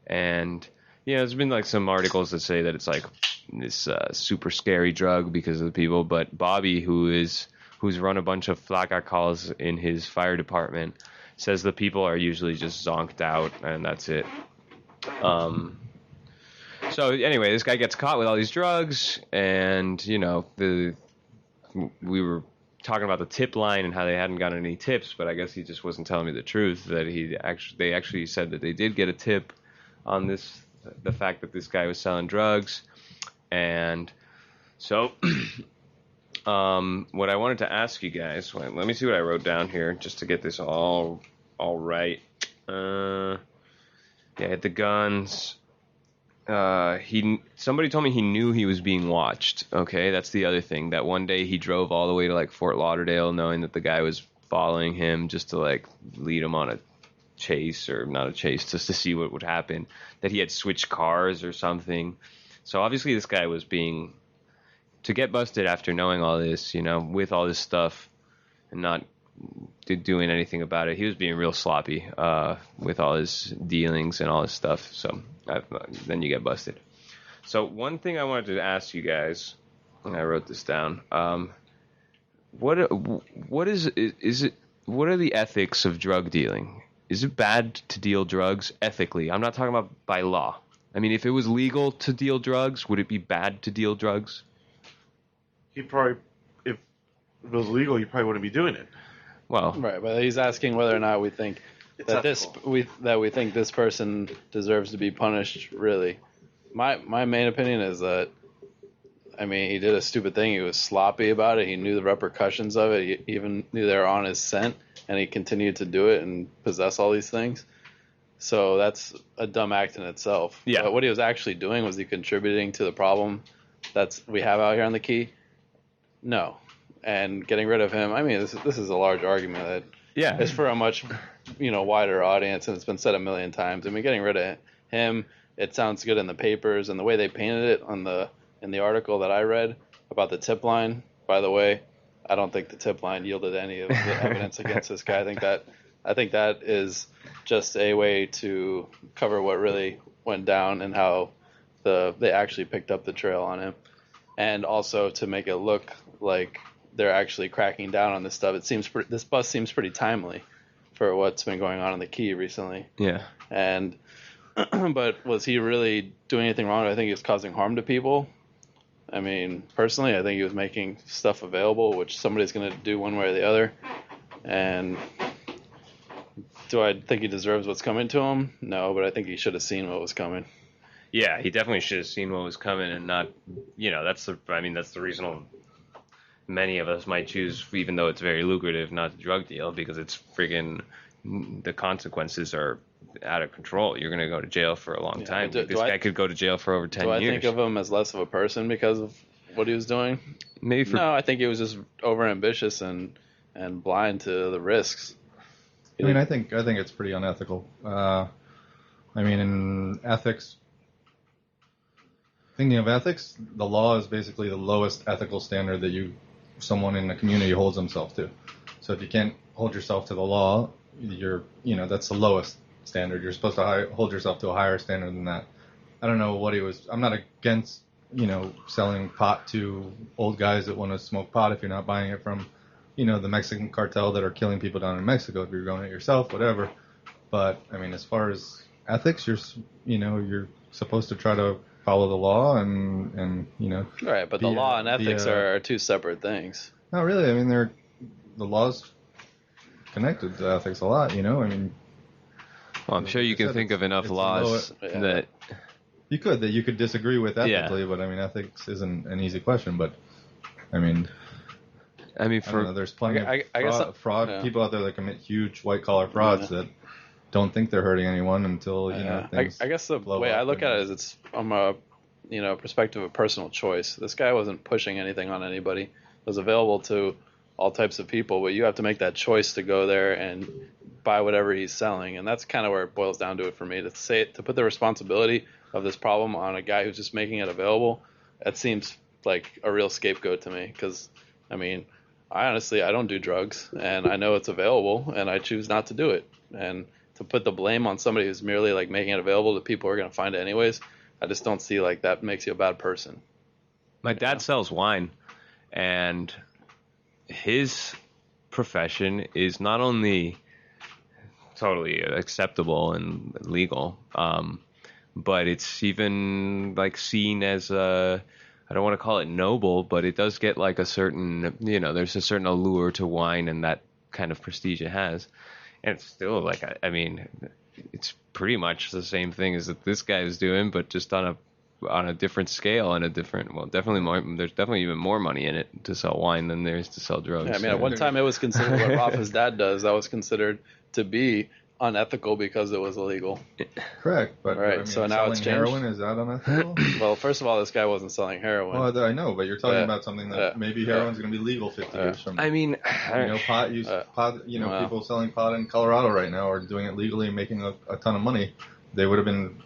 And there's been like some articles that say that it's like this super scary drug because of the people. But Bobby, who's run a bunch of flocka calls in his fire department, says the people are usually just zonked out and that's it. So anyway, this guy gets caught with all these drugs, and we were talking about the tip line and how they hadn't gotten any tips, but I guess he just wasn't telling me the truth. That they actually said that they did get a tip on the fact that this guy was selling drugs, and so what I wanted to ask you guys. Let me see what I wrote down here just to get this all right. Hit the guns. Somebody told me he knew he was being watched. Okay, that's the other thing. That one day he drove all the way to like Fort Lauderdale, knowing that the guy was following him just to like lead him on a chase, or not a chase, just to see what would happen. That he had switched cars or something. So obviously this guy was to get busted after knowing all this, with all this stuff and not doing anything about it. He was being real sloppy with all his dealings and all his stuff. So then you get busted. So one thing I wanted to ask you guys, and I wrote this down. What is it? What are the ethics of drug dealing? Is it bad to deal drugs ethically? I'm not talking about by law. I mean, if it was legal to deal drugs, would it be bad to deal drugs? If it was legal, he probably wouldn't be doing it. Well, Right, but he's asking whether or not we think It's that ethical. we think this person deserves to be punished. Really, my main opinion is that, I mean, he did a stupid thing. He was sloppy about it. He knew the repercussions of it. He even knew they were on his scent, and he continued to do it and possess all these things. So that's a dumb act in itself. Yeah. But what he was actually doing was he contributing to the problem we have out here on the Key. No. And getting rid of him, I mean, this is a large argument that Yeah. is for a much, wider audience, and it's been said a million times. I mean, getting rid of him, it sounds good in the papers, and the way they painted it in the article that I read about the tip line. By the way, I don't think the tip line yielded any of the evidence against this guy. I think that is just a way to cover what really went down and how they actually picked up the trail on him, and also to make it look like they're actually cracking down on this stuff. It seems this bust seems pretty timely for what's been going on in the Key recently. Yeah. And but was he really doing anything wrong? I think he was causing harm to people. I mean, personally, I think he was making stuff available, which somebody's going to do one way or the other. And do I think he deserves what's coming to him? No, but I think he should have seen what was coming. Yeah, he definitely should have seen what was coming and not, that's the reason many of us might choose, even though it's very lucrative, not the drug deal, because it's friggin' the consequences are out of control. You're going to go to jail for a long time. This guy could go to jail for over 10 years. Do I think of him as less of a person because of what he was doing? No, I think he was just overambitious and blind to the risks. I mean, I think it's pretty unethical. In ethics, thinking of ethics, the law is basically the lowest ethical standard that someone in the community holds himself to. So if you can't hold yourself to the law, that's the lowest standard. You're supposed to hold yourself to a higher standard than that. I don't know what he was. I'm not against, selling pot to old guys that want to smoke pot if you're not buying it from, the Mexican cartel that are killing people down in Mexico. If you're going it yourself, whatever. But I mean, as far as ethics, you're supposed to try to follow the law and Right, but the law and ethics are two separate things. Not really. I mean, the law's connected to ethics a lot. Well, I'm sure you can think of enough laws that you could disagree with ethically, but I mean, ethics isn't an easy question. But I mean, there's plenty of fraud people out there that commit huge white collar frauds that don't think they're hurting anyone until things I guess the way I look at it is it's from a perspective of personal choice. This guy wasn't pushing anything on anybody. It was available to all types of people, but you have to make that choice to go there and buy whatever he's selling, and that's kind of where it boils down to it for me. To put the responsibility of this problem on a guy who's just making it available, that seems like a real scapegoat to me. Because I mean, I don't do drugs, and I know it's available, and I choose not to do it. And to put the blame on somebody who's merely like making it available to people who are going to find it anyways, I just don't see like that makes you a bad person. My dad sells wine, and his profession is not only totally acceptable and legal, but it's even like seen as I don't want to call it noble, but it does get like a certain, there's a certain allure to wine and that kind of prestige it has. And it's still like, I mean, it's pretty much the same thing as that this guy is doing, but just on a different scale and definitely more. There's definitely even more money in it to sell wine than there is to sell drugs. Yeah, I mean, at one time it was considered what Rafa's dad does. That was considered to be unethical because it was illegal. Correct, but right, I mean, so now it's changed. Heroin, is that unethical? Well, first of all, this guy wasn't selling heroin. Well, I know, but you're talking about something that maybe heroin's going to be legal 50 years from now. I mean, pot. People selling pot in Colorado right now are doing it legally and making a ton of money. They would have been,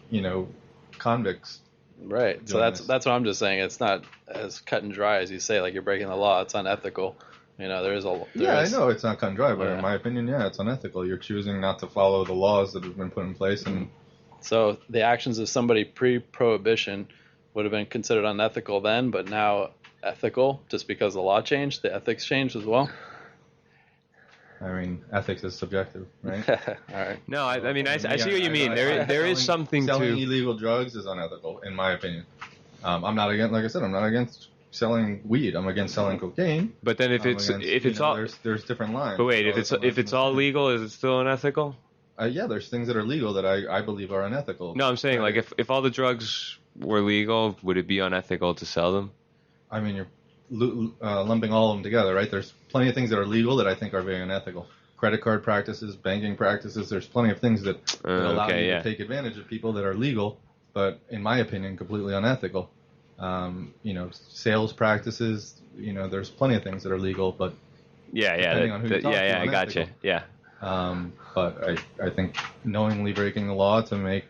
convicts. Right. So that's what I'm just saying. It's not as cut and dry as you say. Like you're breaking the law. It's unethical. I know it's not cut and dry, but in my opinion, it's unethical. You're choosing not to follow the laws that have been put in place, and so the actions of somebody pre-prohibition would have been considered unethical then, but now ethical just because the law changed. The ethics changed as well. I mean, ethics is subjective, right? All right. No, I see what you mean. There is something selling to illegal drugs is unethical, in my opinion. I'm not against, like I said, I'm not against selling weed. I'm against selling cocaine. But then if it's all there's different lines. But wait, if it's all legal, is it still unethical? There's things that are legal that I believe are unethical. No, I'm saying like if all the drugs were legal, would it be unethical to sell them? I mean, you're lumping all of them together, right? There's plenty of things that are legal that I think are very unethical. Credit card practices, banking practices. There's plenty of things that allow you to take advantage of people that are legal, but in my opinion, completely unethical. Sales practices. There's plenty of things that are legal, but depending on who you talk to, I got you. unethical. Yeah. But I think knowingly breaking the law to make,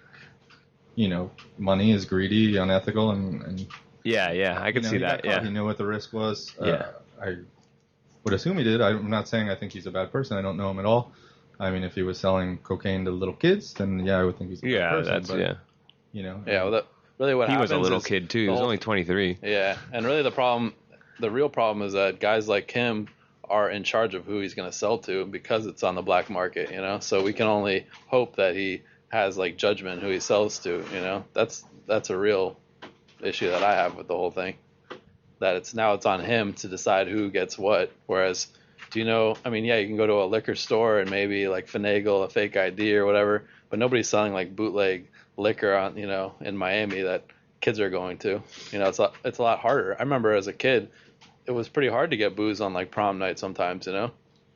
money is greedy, unethical, and Yeah, I can see he that. got caught. Yeah. He knew what the risk was. Yeah. I would assume he did. I'm not saying I think he's a bad person. I don't know him at all. I mean, if he was selling cocaine to little kids, then yeah, I would think he's a bad person. That's but, yeah. Well, really what He happens was a little is kid too. He the was whole- only 23. Yeah, and really the real problem is that guys like him are in charge of who he's going to sell to because it's on the black market, So we can only hope that he has like judgment who he sells to, That's a real issue that I have with the whole thing. That it's on him to decide who gets what. Whereas, you can go to a liquor store and maybe like finagle a fake ID or whatever, but nobody's selling like bootleg liquor on, in Miami that kids are going to. It's a lot harder. I remember as a kid, it was pretty hard to get booze on like prom night sometimes, It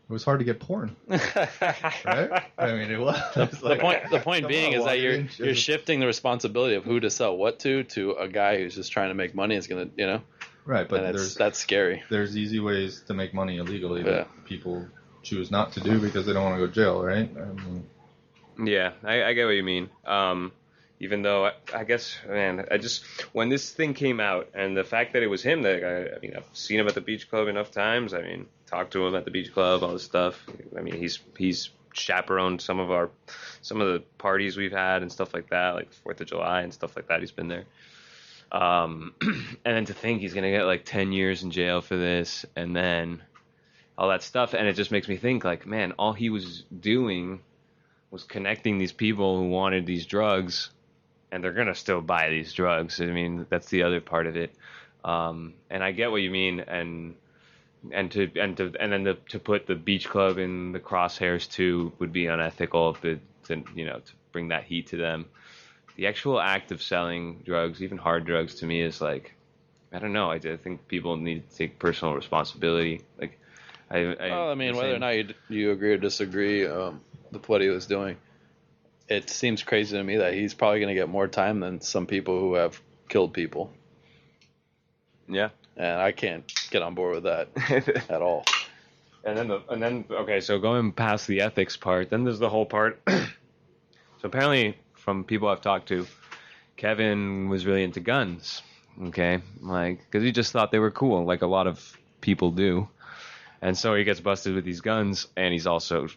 was hard to get porn, right? I mean, it was. The point being is that you're shifting the responsibility of who to sell what to a guy who's just trying to make money is going to, Right, but and that's scary. There's easy ways to make money illegally that people choose not to do because they don't want to go to jail, right? Yeah, I get what you mean. Even though I guess, man, when this thing came out and the fact that it was him, that I've seen him at the beach club enough times. I mean, talked to him at the beach club, all this stuff. I mean, he's chaperoned some of the parties we've had and stuff like that, like 4th of July and stuff like that. He's been there. And then to think he's gonna get like 10 years in jail for this, and then all that stuff, and it just makes me think like, man, all he was doing was connecting these people who wanted these drugs, and they're gonna still buy these drugs. I mean, that's the other part of it. And I get what you mean, and then to put the beach club in the crosshairs too would be unethical, to bring that heat to them. The actual act of selling drugs, even hard drugs, to me is like, I don't know. I think people need to take personal responsibility. Like, whether or not you agree or disagree with what he was doing, it seems crazy to me that he's probably going to get more time than some people who have killed people. Yeah, and I can't get on board with that at all. And then okay, so going past the ethics part, then there's the whole part. So apparently, from people I've talked to, Kevin was really into guns. Okay, because he just thought they were cool, like a lot of people do. And so he gets busted with these guns, and he's also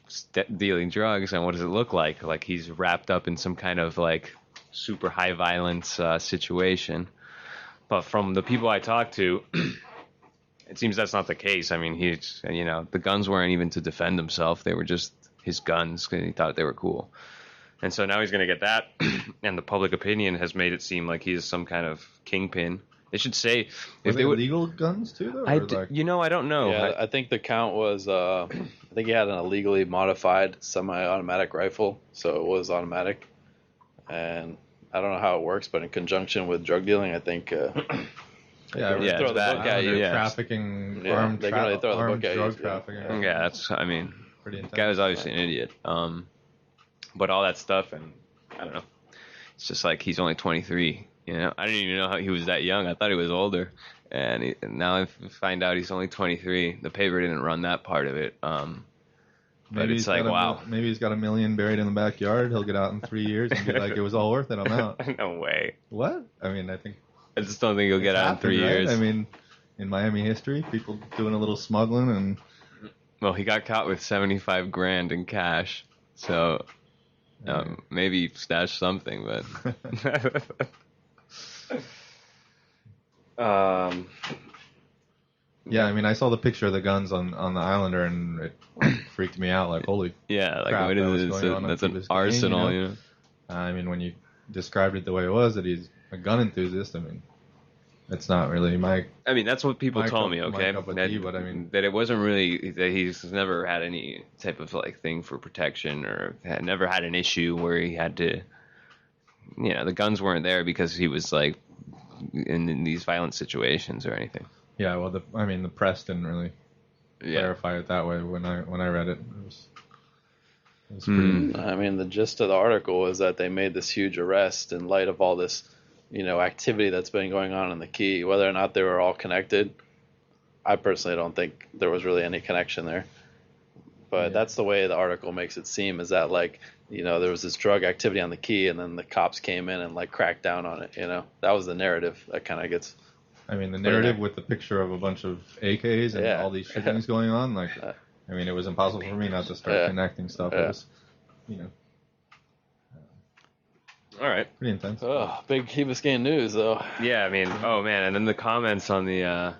dealing drugs. And what does it look like? Like he's wrapped up in some kind of like super high violence situation. But from the people I talked to, it seems that's not the case. I mean, the guns weren't even to defend himself; they were just his guns because he thought they were cool. And so now he's going to get that, and the public opinion has made it seem like he's some kind of kingpin. They should say if they were legal guns too, though. I don't know. Yeah, I think the count was I think he had an illegally modified semi-automatic rifle, so it was automatic. And I don't know how it works, but in conjunction with drug dealing, I think. Throw the book at you. Trafficking, armed drug trafficking. Yeah, that's. I mean, pretty intense. The guy was obviously an idiot. But all that stuff, and I don't know. It's just like he's only 23. I didn't even know how he was that young. I thought he was older, and now I find out he's only 23. The paper didn't run that part of it. But maybe it's like, wow. Maybe he's got $1 million buried in the backyard. He'll get out in 3 years and be like, it was all worth it. I'm out. No way. What? I mean, I just don't think he'll get out in 3 years. Right? I mean, in Miami history, people doing a little smuggling and. Well, he got caught with $75,000 in cash, so. Maybe stash something, but yeah, I mean, I saw the picture of the guns on the Islander, and it freaked me out. Like, holy crap, what is this? That's an arsenal, I mean, when you described it the way it was, that he's a gun enthusiast. I mean, it's not really my. I mean, that's what people told me. Okay, but I mean that it wasn't really that he's never had any type of like thing for protection, or had never had an issue where he had to. The guns weren't there because he was like in these violent situations or anything. Yeah, well, the press didn't really clarify it that way when I read it. It was pretty. I mean, the gist of the article is that they made this huge arrest in light of all this. activity that's been going on in the key. Whether or not they were all connected, I personally don't think there was really any connection there. But that's the way the article makes it seem, is that there was this drug activity on the key, and then the cops came in and cracked down on it. That was the narrative that kind of gets. I mean, the narrative with the picture of a bunch of AKs and all these shootings going on, it was impossible for me not to start connecting stuff. It was, all right, pretty intense. Oh, big Key Biscayne news, though. Yeah, I mean, oh man, and then the comments on the.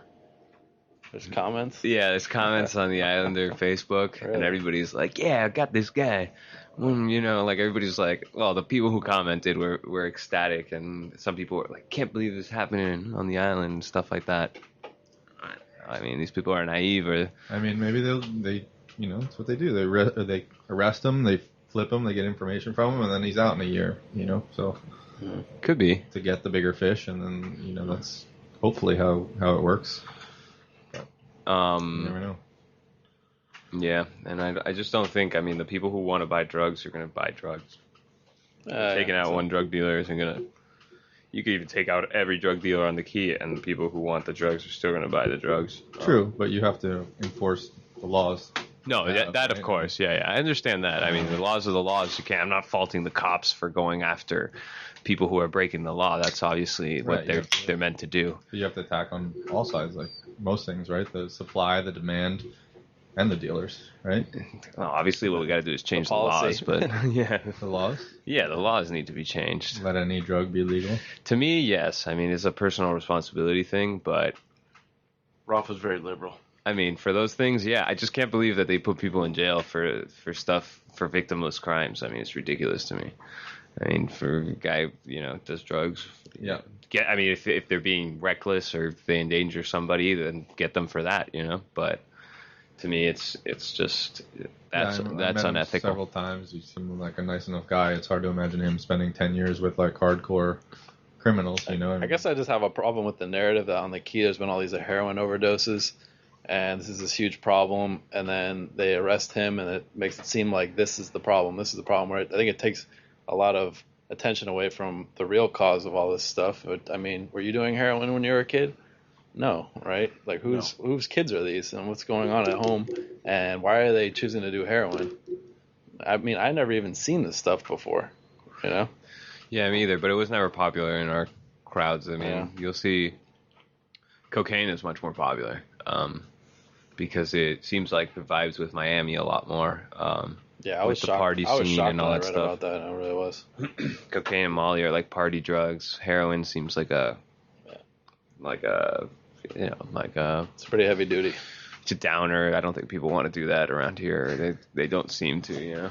There's comments? Yeah, there's comments on the Islander Facebook, and everybody's like, yeah, I got this guy. Everybody's like, well, the people who commented were ecstatic, and some people were like, can't believe this happening on the island and stuff like that. I mean, these people are naive, or... I mean, maybe they that's what they do. They arrest him, they flip him, they get information from him, and then he's out in a year, so... Could be. To get the bigger fish, and then, that's hopefully how it works. You never know. Yeah, and I just don't think, the people who want to buy drugs are going to buy drugs. Taking out one drug dealer isn't going to... You could even take out every drug dealer on the key, and the people who want the drugs are still going to buy the drugs. True, but you have to enforce the laws. No, that of course, yeah, I understand that. I mean, the laws are the laws. I'm not faulting the cops for going after people who are breaking the law. That's obviously what they're meant to do. So you have to attack on all sides, like most things, right? The supply, the demand, and the dealers, right? Well, obviously, what we got to do is change the laws, but yeah, the laws. Yeah, the laws need to be changed. Let any drug be legal. To me, yes. I mean, it's a personal responsibility thing, but Rolf is very liberal. I mean, for those things, yeah. I just can't believe that they put people in jail for stuff, for victimless crimes. I mean, it's ridiculous to me. I mean, for a guy, does drugs. Yeah. If they're being reckless or if they endanger somebody, then get them for that, But to me, it's just that's I met him unethical. Several times. He seemed like a nice enough guy. It's hard to imagine him spending 10 years with hardcore criminals. I guess I just have a problem with the narrative that on the key there's been all these heroin overdoses, and this is this huge problem, and then they arrest him, and it makes it seem like this is the problem. This is the problem. Where I think it takes a lot of attention away from the real cause of all this stuff. But, were you doing heroin when you were a kid? No, right? Whose kids are these, and what's going on at home, and why are they choosing to do heroin? I never even seen this stuff before, Yeah, me either, but it was never popular in our crowds. You'll see cocaine is much more popular because it seems like the vibes with Miami a lot more. I was the shocked. party scene and all that stuff. About that. I really was. Cocaine and Molly are like party drugs. Heroin seems like it's pretty heavy duty. It's a downer. I don't think people want to do that around here. They don't seem to,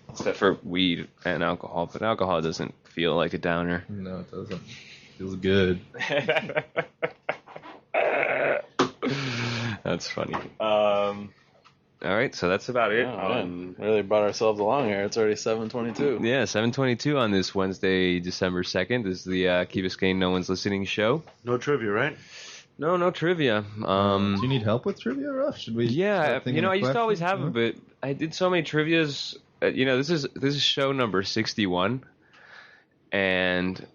except for weed and alcohol. But alcohol doesn't feel like a downer. No, it doesn't. It feels good. That's funny. All right, so that's about it. Really brought ourselves along here. It's already 7:22. Yeah, 7:22 on this Wednesday, December 2nd. This is the Key Biscayne No One's Listening show. No trivia, right? No trivia. Do you need help with trivia, Ruff? Should we? Yeah, I used to always have them, but I did so many trivias. This is show number 61, and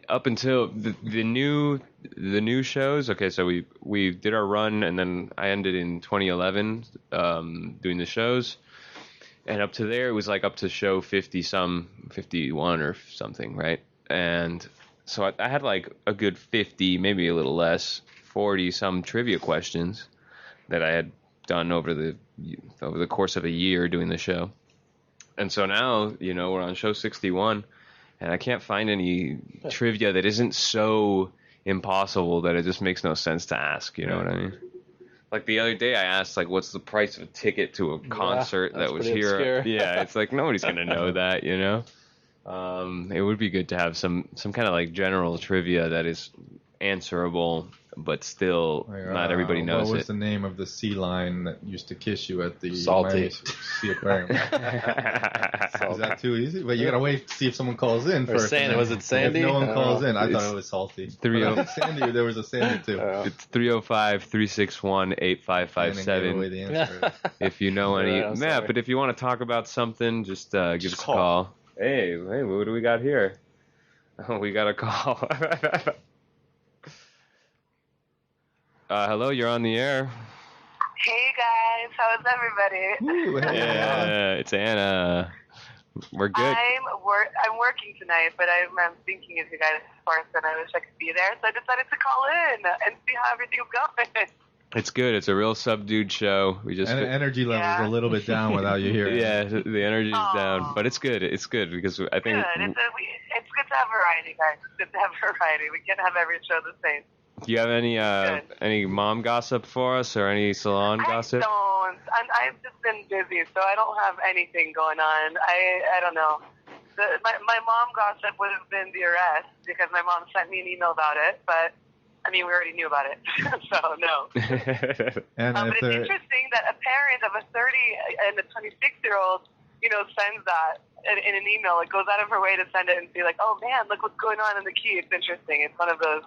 up until the new shows. Okay, so we did our run, and then I ended in 2011 doing the shows, and up to there it was up to show 51 or something, right? And so I had a good 50, maybe a little less, 40 some trivia questions that I had done over the course of a year doing the show. And so now, we're on show 61, and I can't find any trivia that isn't so impossible that it just makes no sense to ask, you know what I mean? Like the other day I asked, what's the price of a ticket to a concert that was here? Obscure. Yeah, it's nobody's going to know that, It would be good to have some kind of general trivia that is answerable, but still not everybody knows it. What was the name of the sea lion that used to kiss you at the Salty Sea Aquarium? Is that too easy? But you gotta wait to see if someone calls in first. Sandy, was it Sandy? If no one calls in, I thought it was Salty. Sandy, there was a Sandy too. It's 305-361-8557. If you know any, but if you want to talk about something, just give us a call. Hey, what do we got here? Oh, we got a call. Hello, you're on the air. Hey guys, how's everybody? Ooh, hey, Yeah, it's Anna. We're good. I'm working tonight, but I'm thinking of you guys first, and I wish I could be there, so I decided to call in and see how everything's going. It's good. It's a real subdued show. We just And energy level's a little bit down without you here. yeah, the energy's down, but it's good. It's good because I think Good. It's good to have variety, guys. It's good to have variety. We can't have every show the same. Do you have any mom gossip for us or any salon gossip? I don't. I've just been busy, so I don't have anything going on. I don't know. My mom gossip would have been the arrest because my mom sent me an email about it, but I mean, we already knew about it, so no. And But it's interesting that a parent of a 30 and a 26-year-old, sends that in an email. It goes out of her way to send it and be like, oh man, look what's going on in the key. It's interesting. It's one of those.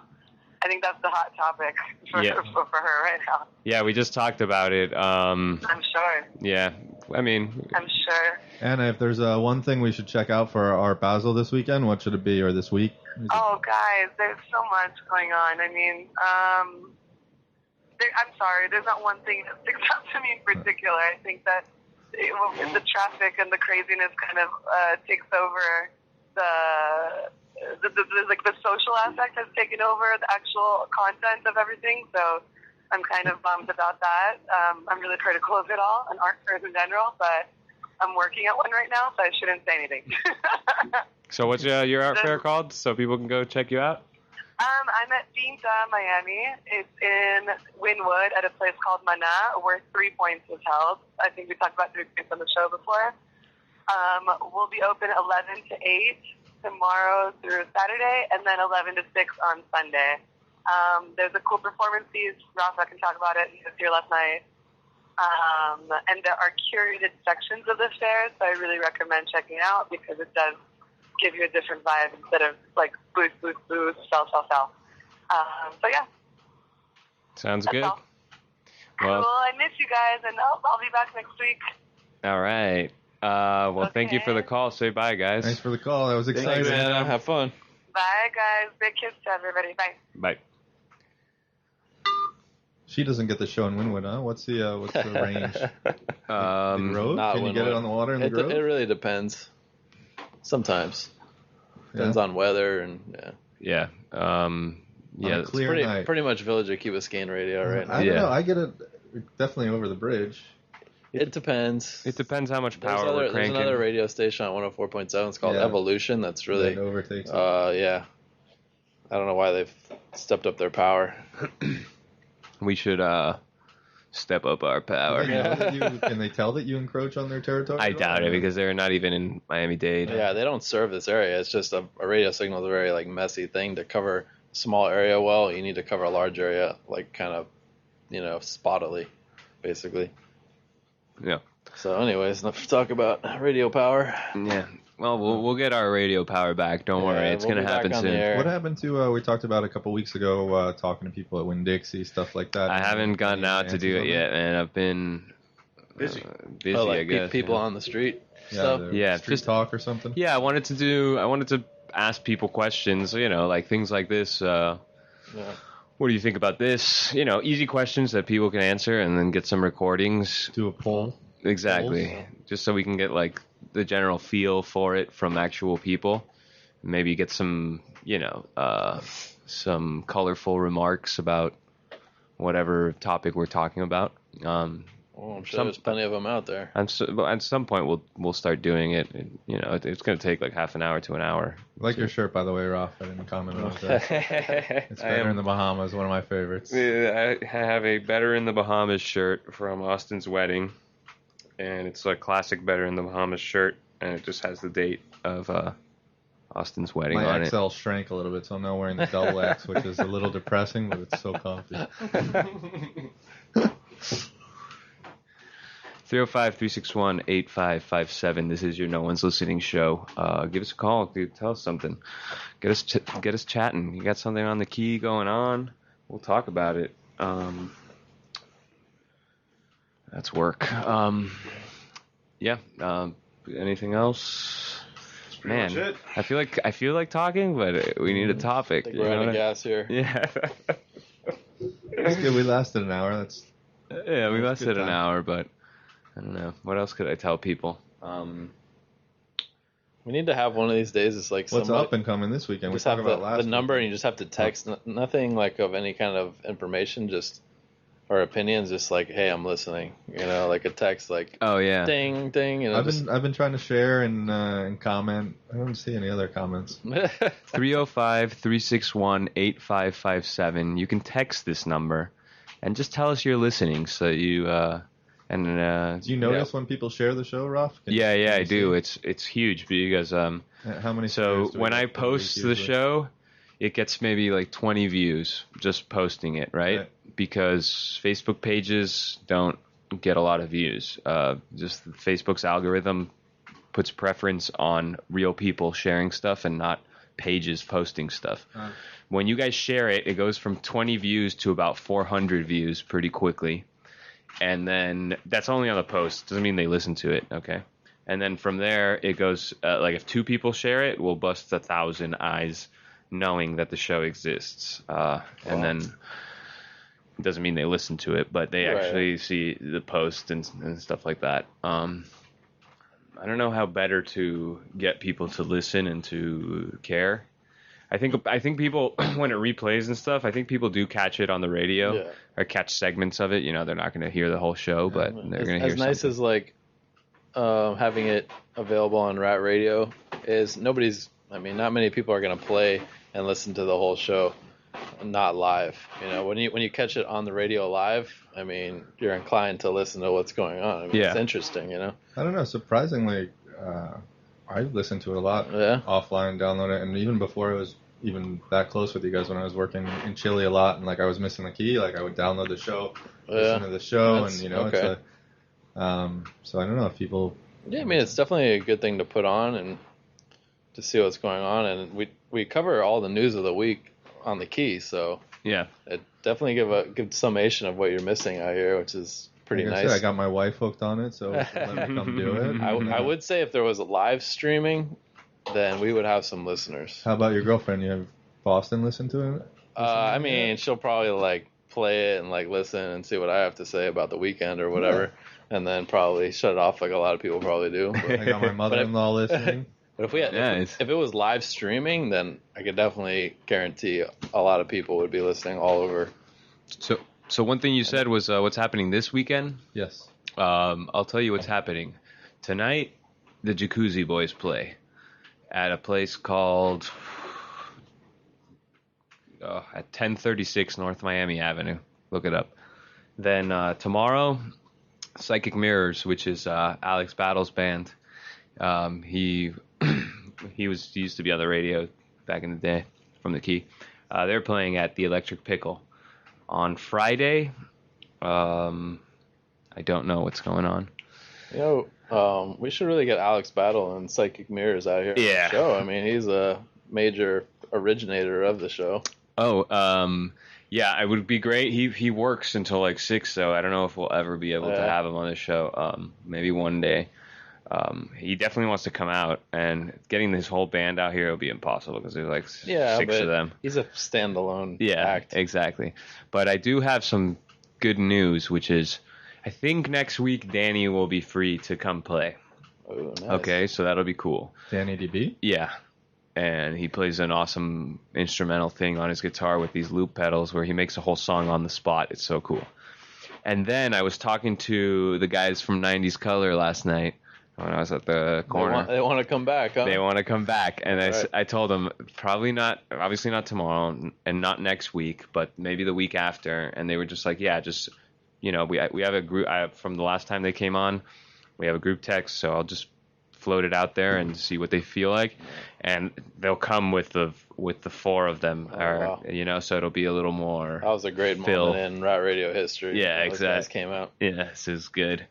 I think that's the hot topic for her right now. Yeah, we just talked about it. I'm sure. Yeah, I mean. I'm sure. Anna, if there's one thing we should check out for our Basel this weekend, what should it be, or this week? Oh, guys, there's so much going on. I mean, I'm sorry, there's not one thing that sticks out to me in particular. I think that the traffic and the craziness kind of takes over the social aspect has taken over the actual content of everything. So I'm kind of bummed about that. I'm really critical of it all and art fairs in general, but I'm working at one right now, so I shouldn't say anything. So what's your art fair called so people can go check you out? I'm at Pinta, Miami. It's in Wynwood at a place called Mana, where 3 Points is held. I think we talked about 3 Points on the show before. We'll be open 11 to 8 tomorrow through Saturday, and then 11 to 6 on Sunday. There's a cool performance piece. Rafa can talk about it. He was here last night. And there are curated sections of the fair, so I really recommend checking it out because it does give you a different vibe instead of like boost, sell. So yeah. Sounds That's good. all. Well, Cool. I miss you guys, and I'll be back next week. all right. Thank you for the call. Say bye, guys. Thanks for the call. That was exciting. Thanks, Anna. Have fun. Bye, guys. Big kiss to everybody. Bye. Bye. She doesn't get the show in Wynwood, huh? What's the range? The Grove? Not Can you get it on the water in the Grove? It really depends. Sometimes. Depends on weather and Yeah. Yeah. It's pretty much Village of Key Biscayne radio right now. I don't know. I get it definitely over the bridge. It depends. It depends how much power we're There's cranking. another radio station on 104.7. It's called Evolution. That's really That overtakes it. yeah. I don't know why they've stepped up their power. We should step up our power. Can they tell that you encroach on their territory? I doubt it because they're not even in Miami-Dade. Yeah, they don't serve this area. It's just a radio signal is a very like messy thing to cover a small area well. You need to cover a large area like kind of, spottily, basically. Yeah. So anyways, enough to talk about radio power. Yeah. Well, we'll get our radio power back. Don't worry. It's going to happen soon. What happened to, we talked about a couple weeks ago, talking to people at Winn-Dixie, stuff like that. I haven't gotten out to do it yet, man. I've been busy, I guess. People on the street stuff. Yeah, street talk or something. Yeah, I wanted to ask people questions, like things like this. What do you think about this? Easy questions that people can answer and then get some recordings. Do a poll. Exactly. Polls. Just so we can get like the general feel for it from actual people. Maybe get some, some colorful remarks about whatever topic we're talking about. I'm sure there's plenty of them out there. At some point, we'll start doing it. It's going to take like half an hour to an hour. I like your shirt, by the way, Ralph. I didn't comment on that. It's Better in the Bahamas, one of my favorites. I have a Better in the Bahamas shirt from Austin's wedding, and it's a classic Better in the Bahamas shirt, and it just has the date of Austin's wedding on it. My XL shrank a little bit, so I'm now wearing the double X, which is a little depressing, but it's so comfy. 305-361-8557. This is your No One's Listening show. Give us a call, dude. Tell us something. Get us chatting. You got something on the key going on? We'll talk about it. That's work. Anything else? That's man, much it. I feel like talking, but we need a topic. I think we're out of gas here. Yeah. That's good. We lasted an hour. That's Yeah, we That's a lasted good an time. hour, but I don't know. What else could I tell people? We need to have one of these days. It's like what's somebody, up and coming this weekend. We just talked have about the last number, weekend. and you just have to text. Nothing like of any kind of information, just or opinions. Just like, hey, I'm listening. Like a text, like Oh yeah. ding, ding. I've been trying to share and comment. I don't see any other comments. 305-361-8557. You can text this number and just tell us you're listening so you Do you notice when people share the show, Ralph? Yeah, I you do. see? It's huge because How many? so shares do we when get I per post week the usually? show, it gets maybe like 20 views just posting it, right? Because Facebook pages don't get a lot of views. Just Facebook's algorithm puts preference on real people sharing stuff and not pages posting stuff. When you guys share it, it goes from 20 views to about 400 views pretty quickly. And then that's only on the post. Doesn't mean they listen to it, okay? And then from there, it goes, like if 2 people share it, we'll bust 1,000 eyes knowing that the show exists. And then it doesn't mean they listen to it, but they actually see the post and stuff like that. I don't know how better to get people to listen and to care. I think people, when it replays and stuff, I think people do catch it on the radio or catch segments of it. They're not going to hear the whole show, but they're going to hear as nice something. as like having it available on Rat Radio is. Not many people are going to play and listen to the whole show, not live. When you catch it on the radio live, you're inclined to listen to what's going on. It's interesting. I don't know. Surprisingly, I listened to it a lot offline, download it, and even before it was even that close with you guys, when I was working in Chile a lot, and like I was missing the key, like I would download the show, listen to the show, and it's so I don't know if people. Yeah, it's definitely a good thing to put on and to see what's going on, and we cover all the news of the week on the key, so Yeah. it definitely give a good summation of what you're missing out here, which is pretty Like I nice. said, I got my wife hooked on it, so let me come do it. I would say if there was a live streaming, then we would have some listeners. How about your girlfriend? You have Boston listen to it? She'll probably like play it and like listen and see what I have to say about the weekend or whatever, and then probably shut it off like a lot of people probably do. But, I got my mother-in-law listening. but if we had, if it was live streaming, then I could definitely guarantee a lot of people would be listening all over. So one thing you said was what's happening this weekend? Yes. I'll tell you what's happening. Tonight, the Jacuzzi Boys play at a place called at 1036 North Miami Avenue. Look it up. Then tomorrow, Psychic Mirrors, which is Alex Battle's band. He used to be on the radio back in the day from the Key. They're playing at the Electric Pickle. On Friday, I don't know what's going on. We should really get Alex Battle and Psychic Mirrors out here on the show. He's a major originator of the show. Yeah, it would be great. He works until like 6, so I don't know if we'll ever be able to have him on the show. Maybe one day. He definitely wants to come out, and getting this whole band out here will be impossible because there's like 6 of them. He's a standalone act. Exactly. But I do have some good news, which is I think next week Danny will be free to come play. Oh, nice. Okay, so that'll be cool. Danny DB? Yeah. And he plays an awesome instrumental thing on his guitar with these loop pedals where he makes a whole song on the spot. It's so cool. And then I was talking to the guys from 90s Color last night when I was at the corner. They want to come back, huh? They want to come back. And I told them probably not, obviously not tomorrow and not next week, but maybe the week after. And they were just like, yeah, just, we have a group from the last time they came on. We have a group text, so I'll just float it out there and see what they feel like, and they'll come with the 4 of them, so it'll be a little more. That was a great moment in Rat Radio history. Yeah, exactly. Those guys came out. Yeah, this is good.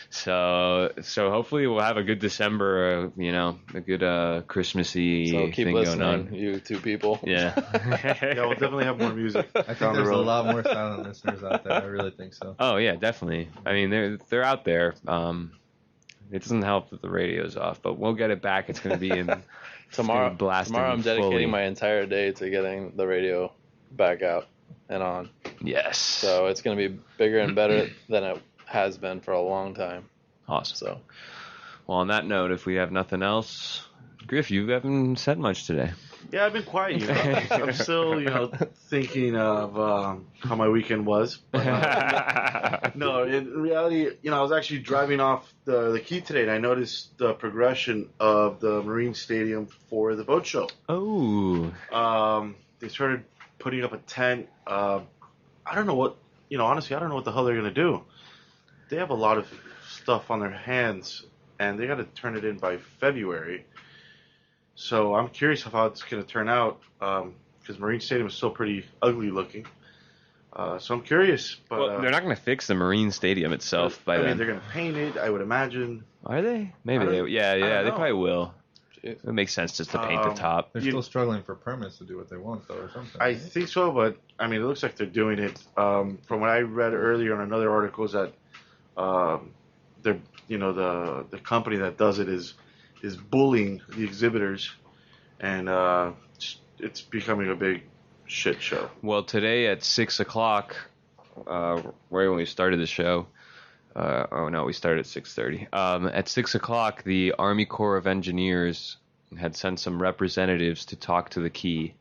So hopefully we'll have a good December, a good Christmassy thing going on. You 2 people. Yeah. Yeah, we'll definitely have more music. I think there's a lot more silent listeners out there. I really think so. Oh yeah, definitely. They're out there. It doesn't help that the radio's off, but we'll get it back. It's going to be in Tomorrow, blasting I'm dedicating fully. my entire day to getting the radio back out and on. Yes. So it's going to be bigger and better than it has been for a long time. Awesome. So, well, on that note, if we have nothing else, Griff, you haven't said much today. Yeah, I've been quiet. I'm still, thinking of how my weekend was. But, no, in reality, I was actually driving off the key today, and I noticed the progression of the Marine Stadium for the boat show. Oh. They started putting up a tent. I don't know what, honestly, I don't know what the hell they're going to do. They have a lot of stuff on their hands, and they got to turn it in by February. So I'm curious how it's going to turn out, because Marine Stadium is still pretty ugly looking. So I'm curious. But Well, they're not going to fix the Marine Stadium itself by then. they're going to paint it, I would imagine. Are they? Maybe they. Yeah, I don't they know. probably will. Jeez. It makes sense just to paint the top. They're still struggling for permits to do what they want, though, or something. I think so, but it looks like they're doing it. From what I read earlier on another article, is that they're the company that does it is bullying the exhibitors, and it's becoming a big shit show. Well, today at 6 o'clock, right when we started the show, we started at 6:30. At 6 o'clock, the Army Corps of Engineers had sent some representatives to talk to the Key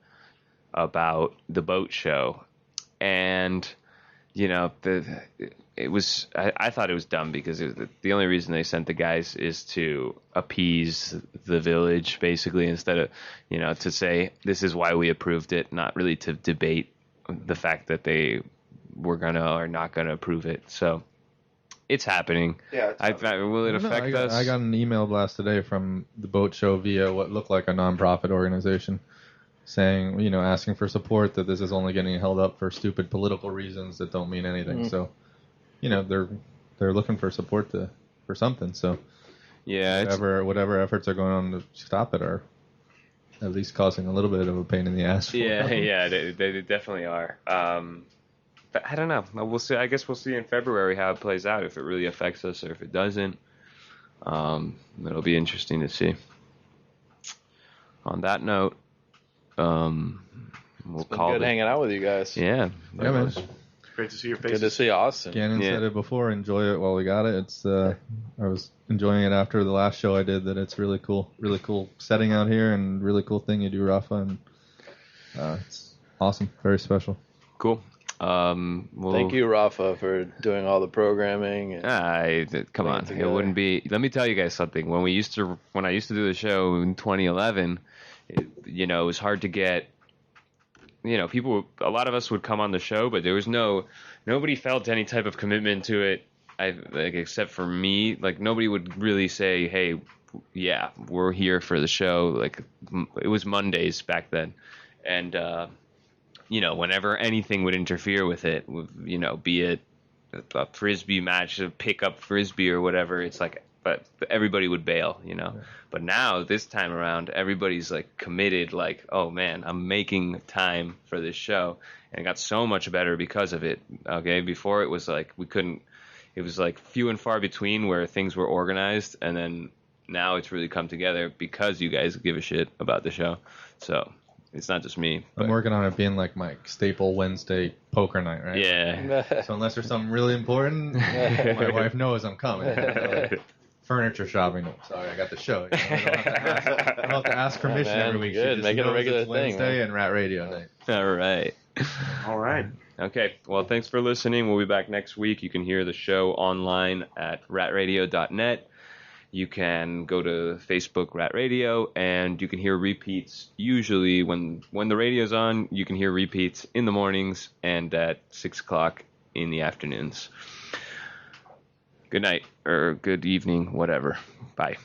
about the boat show, and I thought it was dumb because the only reason they sent the guys is to appease the village, basically, instead of, to say this is why we approved it, not really to debate the fact that they were gonna or not gonna approve it. So it's happening. Yeah. Will it affect us? I got an email blast today from the boat show via what looked like a nonprofit organization, saying, asking for support, that this is only getting held up for stupid political reasons that don't mean anything. So, they're looking for support for something. So, yeah, whatever efforts are going on to stop it are at least causing a little bit of a pain in the ass. Yeah, they definitely are. But I don't know. We'll see. I guess we'll see in February how it plays out, if it really affects us or if it doesn't. It'll be interesting to see. On that note, we'll It's been call good it. hanging out with you guys. Yeah, man. Great to see your Good faces. to see Austin. Gannon Yeah. said it before. Enjoy it while we got it. It's I was enjoying it after the last show I did. That it's really cool setting out here, and really cool thing you do, Rafa, and it's awesome, very special. Cool. Thank you, Rafa, for doing all the programming. And Come on, together. it wouldn't be. Let me tell you guys something. When I used to do the show in 2011, it was hard to get. A lot of us would come on the show, but there was nobody felt any type of commitment to it. Except for me, nobody would really say, "Hey, yeah, we're here for the show." It was Mondays back then, and whenever anything would interfere with it, be it a frisbee match, a pickup frisbee or whatever, it's but everybody would bail, Yeah. But now, this time around, everybody's committed, oh man, I'm making time for this show. And it got so much better because of it. Okay. Before it was we couldn't, it was few and far between where things were organized. And then now it's really come together because you guys give a shit about the show. So it's not just me. I'm working on it being my staple Wednesday poker night, right? Yeah. So unless there's something really important, my wife knows I'm coming. Furniture shopping. Sorry, I got the show. I don't have to ask permission man, every week. good. She just Make it a knows regular it's thing, Wednesday man. and Rat Radio night. All right. All right. Okay. Well, thanks for listening. We'll be back next week. You can hear the show online at ratradio.net. You can go to Facebook Rat Radio, and you can hear repeats. Usually, when the radio's on, you can hear repeats in the mornings and at 6 o'clock in the afternoons. Good night, or good evening, whatever. Bye.